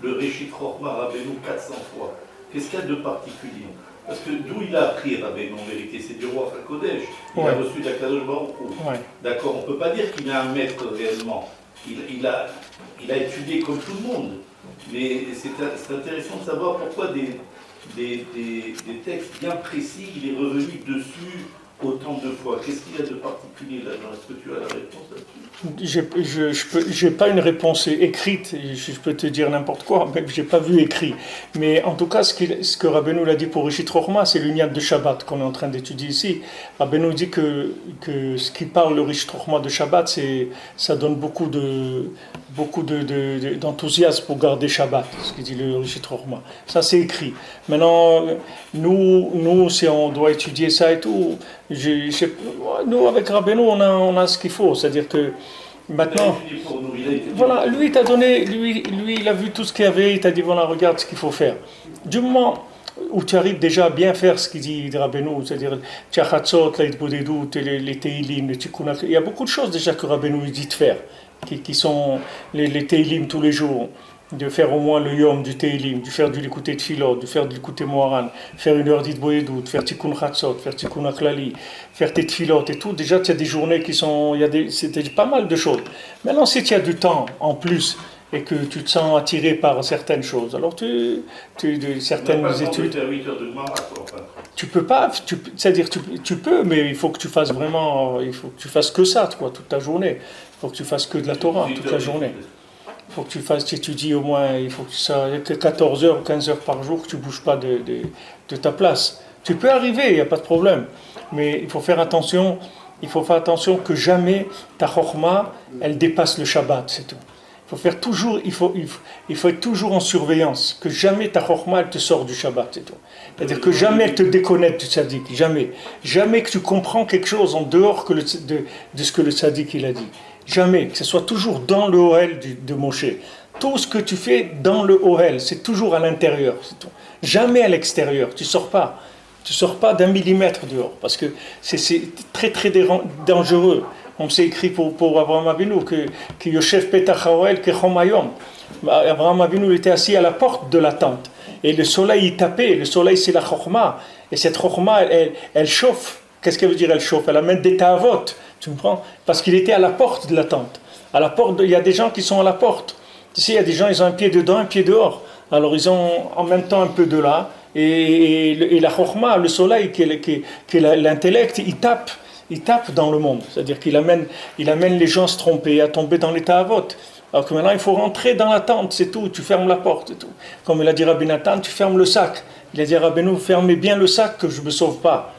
le Réchit Chokhma Rabbeinu 400 fois? Qu'est-ce qu'il y a de particulier? Parce que d'où il a appris Rabbeinu en vérité? C'est du roi HaKodesh, il a reçu d'Akadosh Baruch Hu. D'accord, on ne peut pas dire qu'il est un maître réellement, il a étudié comme tout le monde, mais c'est intéressant de savoir pourquoi des textes bien précis, il est revenu dessus autant de fois. Qu'est-ce qu'il y a de particulier là-dedans? Est-ce que tu as la réponse là-dessus? Je n'ai pas une réponse écrite, je peux te dire n'importe quoi, mais je n'ai pas vu écrit. Mais en tout cas, ce que Rabbeinu l'a dit pour Réchit Chokhma, c'est l'union de Shabbat qu'on est en train d'étudier ici. Rabbeinu dit que ce qui parle le Réchit Chokhma de Shabbat, ça donne beaucoup d'enthousiasme pour garder Shabbat, ce qu'il dit le Réchit Chokhma. Ça, c'est écrit. Maintenant, nous, si on doit étudier ça et tout, nous, avec Rabbeinu, on a ce qu'il faut. C'est-à-dire que maintenant, voilà, lui, il t'a donné, lui, il a vu tout ce qu'il y avait, il t'a dit, voilà, regarde ce qu'il faut faire. Du moment où tu arrives déjà à bien faire ce qu'il dit Rabbeinu, c'est-à-dire, Tchachatzot, les Teilim, les Tikkun, il y a beaucoup de choses déjà que Rabbeinu dit de faire, qui sont les Teilim tous les jours. De faire au moins le Yom du Teilim, de faire du l'écouter de Philot, de faire du l'écouter Moharan, faire une heure d'Itboedou, de faire Tikkun Chatzot, faire Tikkun Aklali, faire tes Tfilot et tout. Déjà, tu as des journées c'est pas mal de choses. Maintenant, si tu as du temps en plus et que tu te sens attiré par certaines choses, alors certaines études. Faire 8 heures de Gemara, tu peux pas, c'est-à-dire tu peux, mais il faut que tu fasses vraiment, il faut que tu fasses que ça, quoi, toute ta journée. Il faut que tu fasses que de la Torah toute la journée. Il faut que tu étudies au moins, il faut que ça 14 heures ou 15 heures par jour, que tu ne bouges pas de ta place. Tu peux arriver, il n'y a pas de problème. Mais il faut faire attention que jamais ta chokhma, elle dépasse le Shabbat, c'est tout. Il faut être toujours en surveillance, que jamais ta chokhma, elle te sort du Shabbat, c'est tout. C'est-à-dire que jamais elle te déconnecte du tzaddik, jamais. Jamais que tu comprends quelque chose en dehors de ce que le tzaddik il a dit. Jamais, que ce soit toujours dans le Ohel de Moshe. Tout ce que tu fais dans le Ohel, c'est toujours à l'intérieur. C'est tout. Jamais à l'extérieur, tu ne sors pas. Tu sors pas d'un millimètre dehors, parce que c'est très très dangereux. On s'est écrit pour Abraham Avinu que Yosef Petach Haoel Kechomayom. Abraham Avinu était assis à la porte de la tente. Et le soleil il tapait, le soleil c'est la chokma. Et cette chokma, elle chauffe. Qu'est-ce qu'elle veut dire elle chauffe? Elle amène des ta'avot, tu comprends? Parce qu'il était à la porte de la tente. À la porte, il y a des gens qui sont à la porte. Tu sais, il y a des gens, ils ont un pied dedans, un pied dehors. Alors ils ont en même temps un peu de là. Et la chokma, le soleil, qui est l'intellect, il tape dans le monde. C'est-à-dire qu'il amène les gens à se tromper, à tomber dans les ta'avot. Alors que maintenant, il faut rentrer dans la tente, c'est tout. Tu fermes la porte, c'est tout. Comme il a dit Rabbi Nathan, tu fermes le sac. Il a dit Rabbeinu, fermez bien le sac que je ne me sauve pas.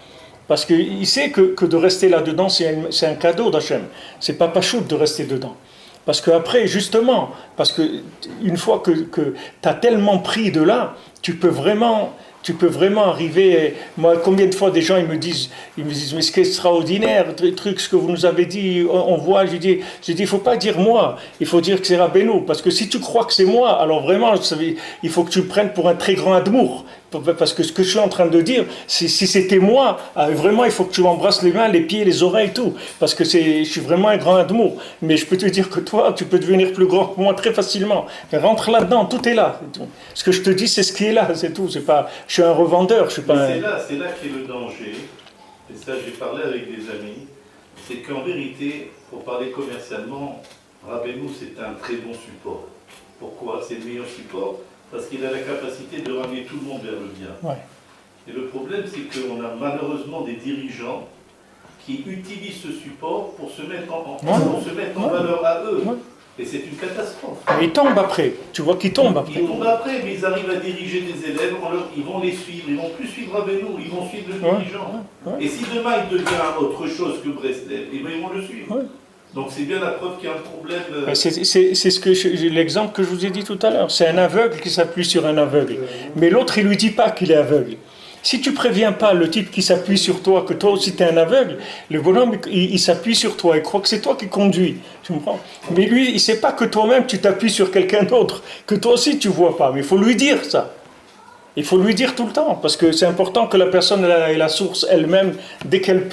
Parce qu'il sait que de rester là-dedans, c'est un cadeau d'Hachem. C'est pas pachout de rester dedans. Parce qu'après, justement, parce qu'une fois que tu as tellement pris de là, tu peux vraiment arriver. Moi, combien de fois des gens ils me disent mais c'est extraordinaire, truc ce que vous nous avez dit, on voit. J'ai dit il faut pas dire moi, il faut dire que c'est Rabbeinu, parce que si tu crois que c'est moi, alors vraiment il faut que tu me prennes pour un très grand admour. Parce que ce que je suis en train de dire, si c'était moi, vraiment il faut que tu m'embrasses les mains, les pieds, les oreilles, tout. Parce que je suis vraiment un grand admour. Mais je peux te dire que toi, tu peux devenir plus grand que moi très facilement. Mais rentre là-dedans, tout est là. C'est tout. Ce que je te dis, c'est ce qui est là, c'est tout. C'est pas, je suis un revendeur, je suis pas c'est là qu'est le danger. Et ça, j'ai parlé avec des amis. C'est qu'en vérité, pour parler commercialement, Rabbeinu, c'est un très bon support. Pourquoi? C'est le meilleur support. Parce qu'il a la capacité de ramener tout le monde vers le bien. Ouais. Et le problème, c'est qu'on a malheureusement des dirigeants qui utilisent ce support pour se mettre en valeur à eux. Ouais. Et c'est une catastrophe. Et ils tombent après. Tu vois qu'ils tombent après. Ils tombent après, mais ils arrivent à diriger des élèves, ils vont les suivre. Ils ne vont plus suivre Rabbeinu, ils vont suivre le dirigeant. Ouais. Et si demain il devient autre chose que Breslev, ils vont le suivre. Ouais. Donc c'est bien la preuve qu'il y a un problème. C'est l'exemple que je vous ai dit tout à l'heure. C'est un aveugle qui s'appuie sur un aveugle. Mais l'autre, il ne lui dit pas qu'il est aveugle. Si tu ne préviens pas le type qui s'appuie sur toi, que toi aussi tu es un aveugle, le bonhomme, il s'appuie sur toi. Il croit que c'est toi qui conduis. Tu comprends? Mais lui, il ne sait pas que toi-même, tu t'appuies sur quelqu'un d'autre. Que toi aussi, tu ne vois pas. Mais il faut lui dire ça. Il faut lui dire tout le temps, parce que c'est important que la personne ait la source elle-même, dès qu'elle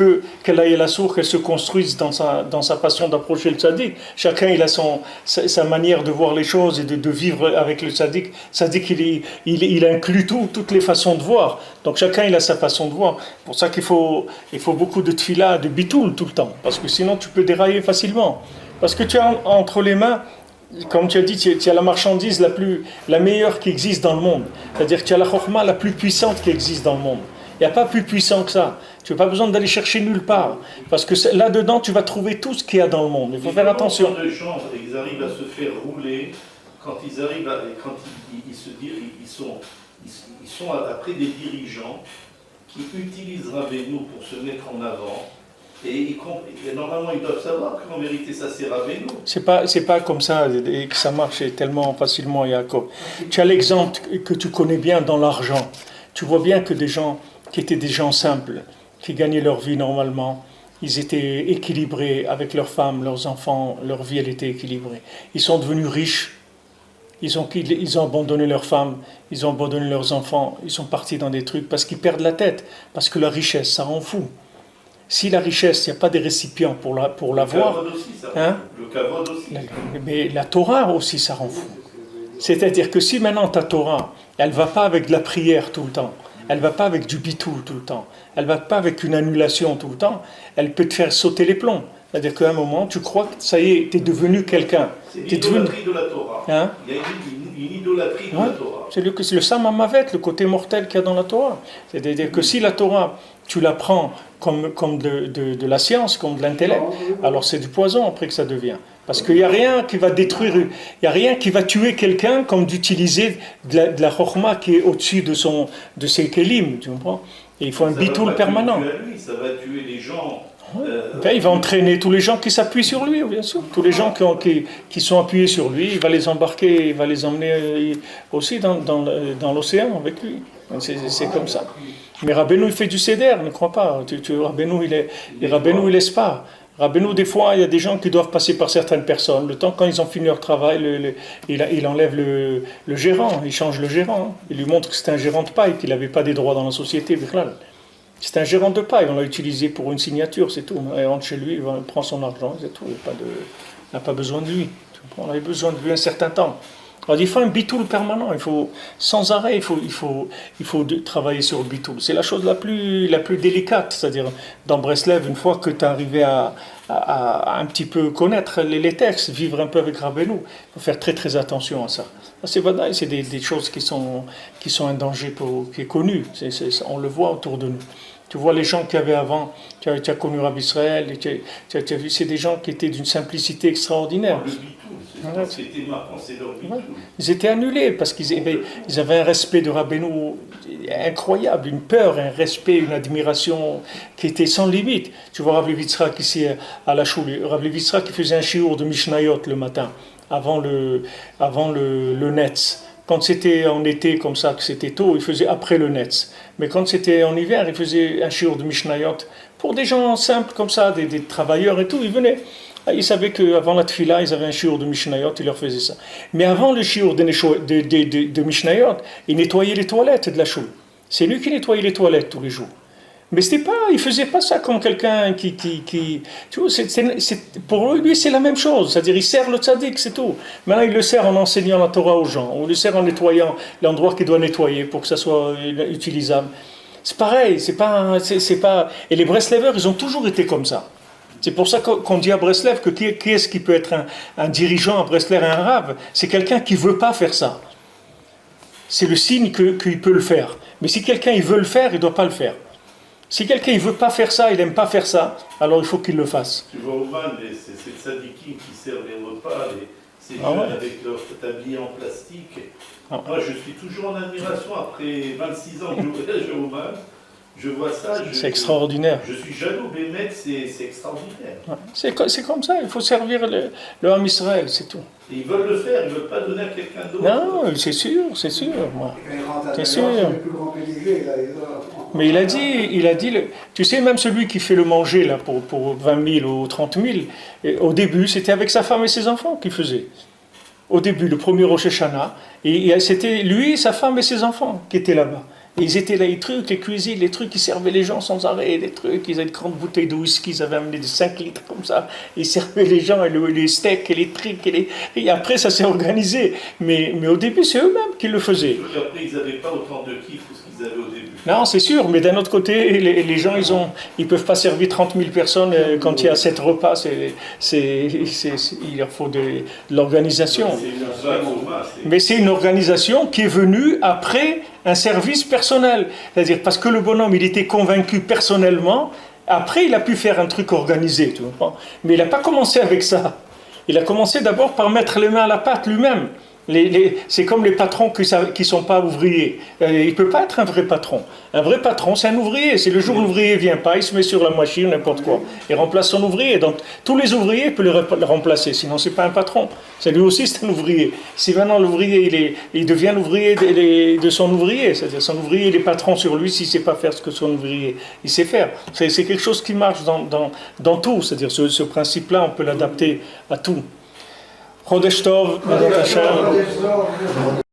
ait la source, qu'elle se construise dans sa façon d'approcher le tzaddik. Chacun il a sa manière de voir les choses et de vivre avec le tzaddik. Tzaddik, il inclut toutes les façons de voir. Donc chacun il a sa façon de voir. C'est pour ça qu'il faut beaucoup de tfila, de bitoul tout le temps, parce que sinon tu peux dérailler facilement. Parce que tu as entre les mains, comme tu as dit, tu as la marchandise la meilleure qui existe dans le monde. C'est-à-dire que tu as la chokhma la plus puissante qui existe dans le monde. Il n'y a pas plus puissant que ça. Tu n'as pas besoin d'aller chercher nulle part. Parce que là-dedans, tu vas trouver tout ce qu'il y a dans le monde. Il faut faire attention. De gens, ils arrivent à se faire rouler quand ils arrivent ils sont après des dirigeants qui utilisent Rabbeinu pour se mettre en avant. Et normalement, ils doivent savoir qu'en vérité, ça sert à Rabbeinu. C'est pas comme ça et que ça marche tellement facilement, Yaakov. Tu as l'exemple que tu connais bien dans l'argent. Tu vois bien que des gens qui étaient des gens simples, qui gagnaient leur vie normalement, ils étaient équilibrés avec leurs femmes, leurs enfants, leur vie, elle était équilibrée. Ils sont devenus riches. Ils ont abandonné leurs femmes, ils ont abandonné leurs enfants, ils sont partis dans des trucs parce qu'ils perdent la tête, parce que la richesse, ça rend fou. Si la richesse, il n'y a pas des récipients pour l'avoir, le kavod aussi. Mais la Torah aussi, ça rend fou. C'est-à-dire que si maintenant ta Torah, elle ne va pas avec de la prière tout le temps, elle ne va pas avec du bitoul tout le temps, elle ne va pas avec une annulation tout le temps, elle peut te faire sauter les plombs. C'est-à-dire qu'à un moment, tu crois que ça y est, tu es devenu quelqu'un. C'est l'idolâtrie de la Torah. Il y a une idolâtrie de la Torah. C'est le Samamavet, le côté mortel qu'il y a dans la Torah. C'est-à-dire que si la Torah, tu la prends comme de la science, comme de l'intellect, alors c'est du poison après que ça devient. Parce qu'il n'y a rien qui va détruire, il n'y a rien qui va tuer quelqu'un comme d'utiliser de la chokhma qui est au-dessus de ses kelim, tu comprends? Et il faut un bitoul permanent. Ça va tuer les gens. Il va entraîner tous les gens qui s'appuient sur lui, bien sûr. Tous les gens qui sont appuyés sur lui, il va les embarquer, il va les emmener aussi dans l'océan avec lui. C'est comme ça. Mais Rabbeinu, il fait du céder, ne crois pas. Rabbeinu, il laisse pas. Rabbeinu, des fois, il y a des gens qui doivent passer par certaines personnes. Le temps, quand ils ont fini leur travail, il enlève le gérant, il change le gérant. Il lui montre que c'est un gérant de paille, qu'il n'avait pas des droits dans la société. C'est un gérant de paille, on l'a utilisé pour une signature, c'est tout. Il rentre chez lui, il prend son argent, c'est tout. Il n'a pas besoin de lui. On avait besoin de lui un certain temps. Alors, il faut un bitoul permanent, il faut, sans arrêt, il faut travailler sur le bitoul. C'est la chose la plus délicate, c'est-à-dire dans Breslev, une fois que tu es arrivé à un petit peu connaître les textes, vivre un peu avec Rabbeinu, il faut faire très très attention à ça. C'est des choses qui sont un danger qui est connu, on le voit autour de nous. Tu vois les gens qui avaient avant, tu as connu Rabbi Israël, tu as vu, c'est des gens qui étaient d'une simplicité extraordinaire. C'était marquant, c'est leur bitoul. Ils étaient annulés parce qu'ils avaient un respect de Rabbeinu incroyable, une peur, un respect, une admiration qui était sans limite. Tu vois Rav Levitzrak ici à la choule, Rav Levitzrak qui faisait un shiur de Mishnayot le matin, avant le Netz. Quand c'était en été comme ça, que c'était tôt, il faisait après le Netz. Mais quand c'était en hiver, il faisait un shiur de Mishnayot. Pour des gens simples comme ça, des travailleurs et tout, ils venaient. Ils savaient qu'avant la tfila, ils avaient un shiur de Mishnayot, ils leur faisaient ça. Mais avant le shiur de Mishnayot, ils nettoyaient les toilettes de la choule. C'est lui qui nettoyait les toilettes tous les jours. Mais il faisait pas ça comme quelqu'un qui tu vois, pour lui, c'est la même chose. C'est-à-dire, il sert le tzaddik, c'est tout. Maintenant, il le sert en enseignant la Torah aux gens, ou il le sert en nettoyant l'endroit qu'il doit nettoyer pour que ça soit utilisable. C'est pareil, c'est pas. Et les Breslevers, ils ont toujours été comme ça. C'est pour ça qu'on dit à Breslev que qui est-ce qui peut être un dirigeant à Breslev, un rave? C'est quelqu'un qui ne veut pas faire ça. C'est le signe qu'il peut le faire. Mais si quelqu'un il veut le faire, il ne doit pas le faire. Si quelqu'un ne veut pas faire ça, il n'aime pas faire ça, alors il faut qu'il le fasse. Tu vois au Oman, c'est le tzadikim qui servent les repas, ces jeunes avec leur tablier en plastique. Moi, je suis toujours en admiration après 26 ans que je voyage au Oman. Je vois ça. C'est extraordinaire. Je suis jaloux, mais mec, c'est extraordinaire. Ouais. C'est comme ça, il faut servir le Ham Israël, c'est tout. Et ils veulent le faire, ils ne veulent pas donner à quelqu'un d'autre. Non, c'est sûr, moi. C'est sûr. Mais il a dit, tu sais, même celui qui fait le manger là, pour 20 000 ou 30 000, au début, c'était avec sa femme et ses enfants qu'il faisait. Au début, le premier Rosh Hashanah, et c'était lui, sa femme et ses enfants qui étaient là-bas. Et ils étaient là, les trucs, les cuisines, les trucs, ils servaient les gens sans arrêt, des trucs, ils avaient de grandes bouteilles de whisky, ils avaient amené des 5 litres comme ça, ils servaient les gens, les steaks, et les trucs, et après ça s'est organisé. Mais au début, c'est eux-mêmes qui le faisaient. Après, ils n'avaient pas autant de kiff que ce qu'ils avaient au début. Non, c'est sûr, mais d'un autre côté, les gens, ils peuvent pas servir 30 000 personnes quand il y a 7 repas, il leur faut de l'organisation. Mais c'est une organisation qui est venue après un service personnel. C'est-à-dire, parce que le bonhomme, il était convaincu personnellement, après, il a pu faire un truc organisé, tu vois. Mais il n'a pas commencé avec ça. Il a commencé d'abord par mettre les mains à la pâte lui-même. C'est comme les patrons qui ne sont pas ouvriers. Il ne peut pas être un vrai patron. Un vrai patron, c'est un ouvrier. C'est le jour où l'ouvrier ne vient pas, il se met sur la machine, n'importe quoi. Il remplace son ouvrier. Donc, tous les ouvriers peuvent le remplacer. Sinon, ce n'est pas un patron. C'est lui aussi, c'est un ouvrier. Si maintenant l'ouvrier, il devient l'ouvrier de son ouvrier, c'est-à-dire son ouvrier, il est patron sur lui s'il ne sait pas faire ce que son ouvrier il sait faire. C'est quelque chose qui marche dans tout. C'est-à-dire, ce principe-là, on peut l'adapter à tout. Chodesh Tov, Bezrat Hashem.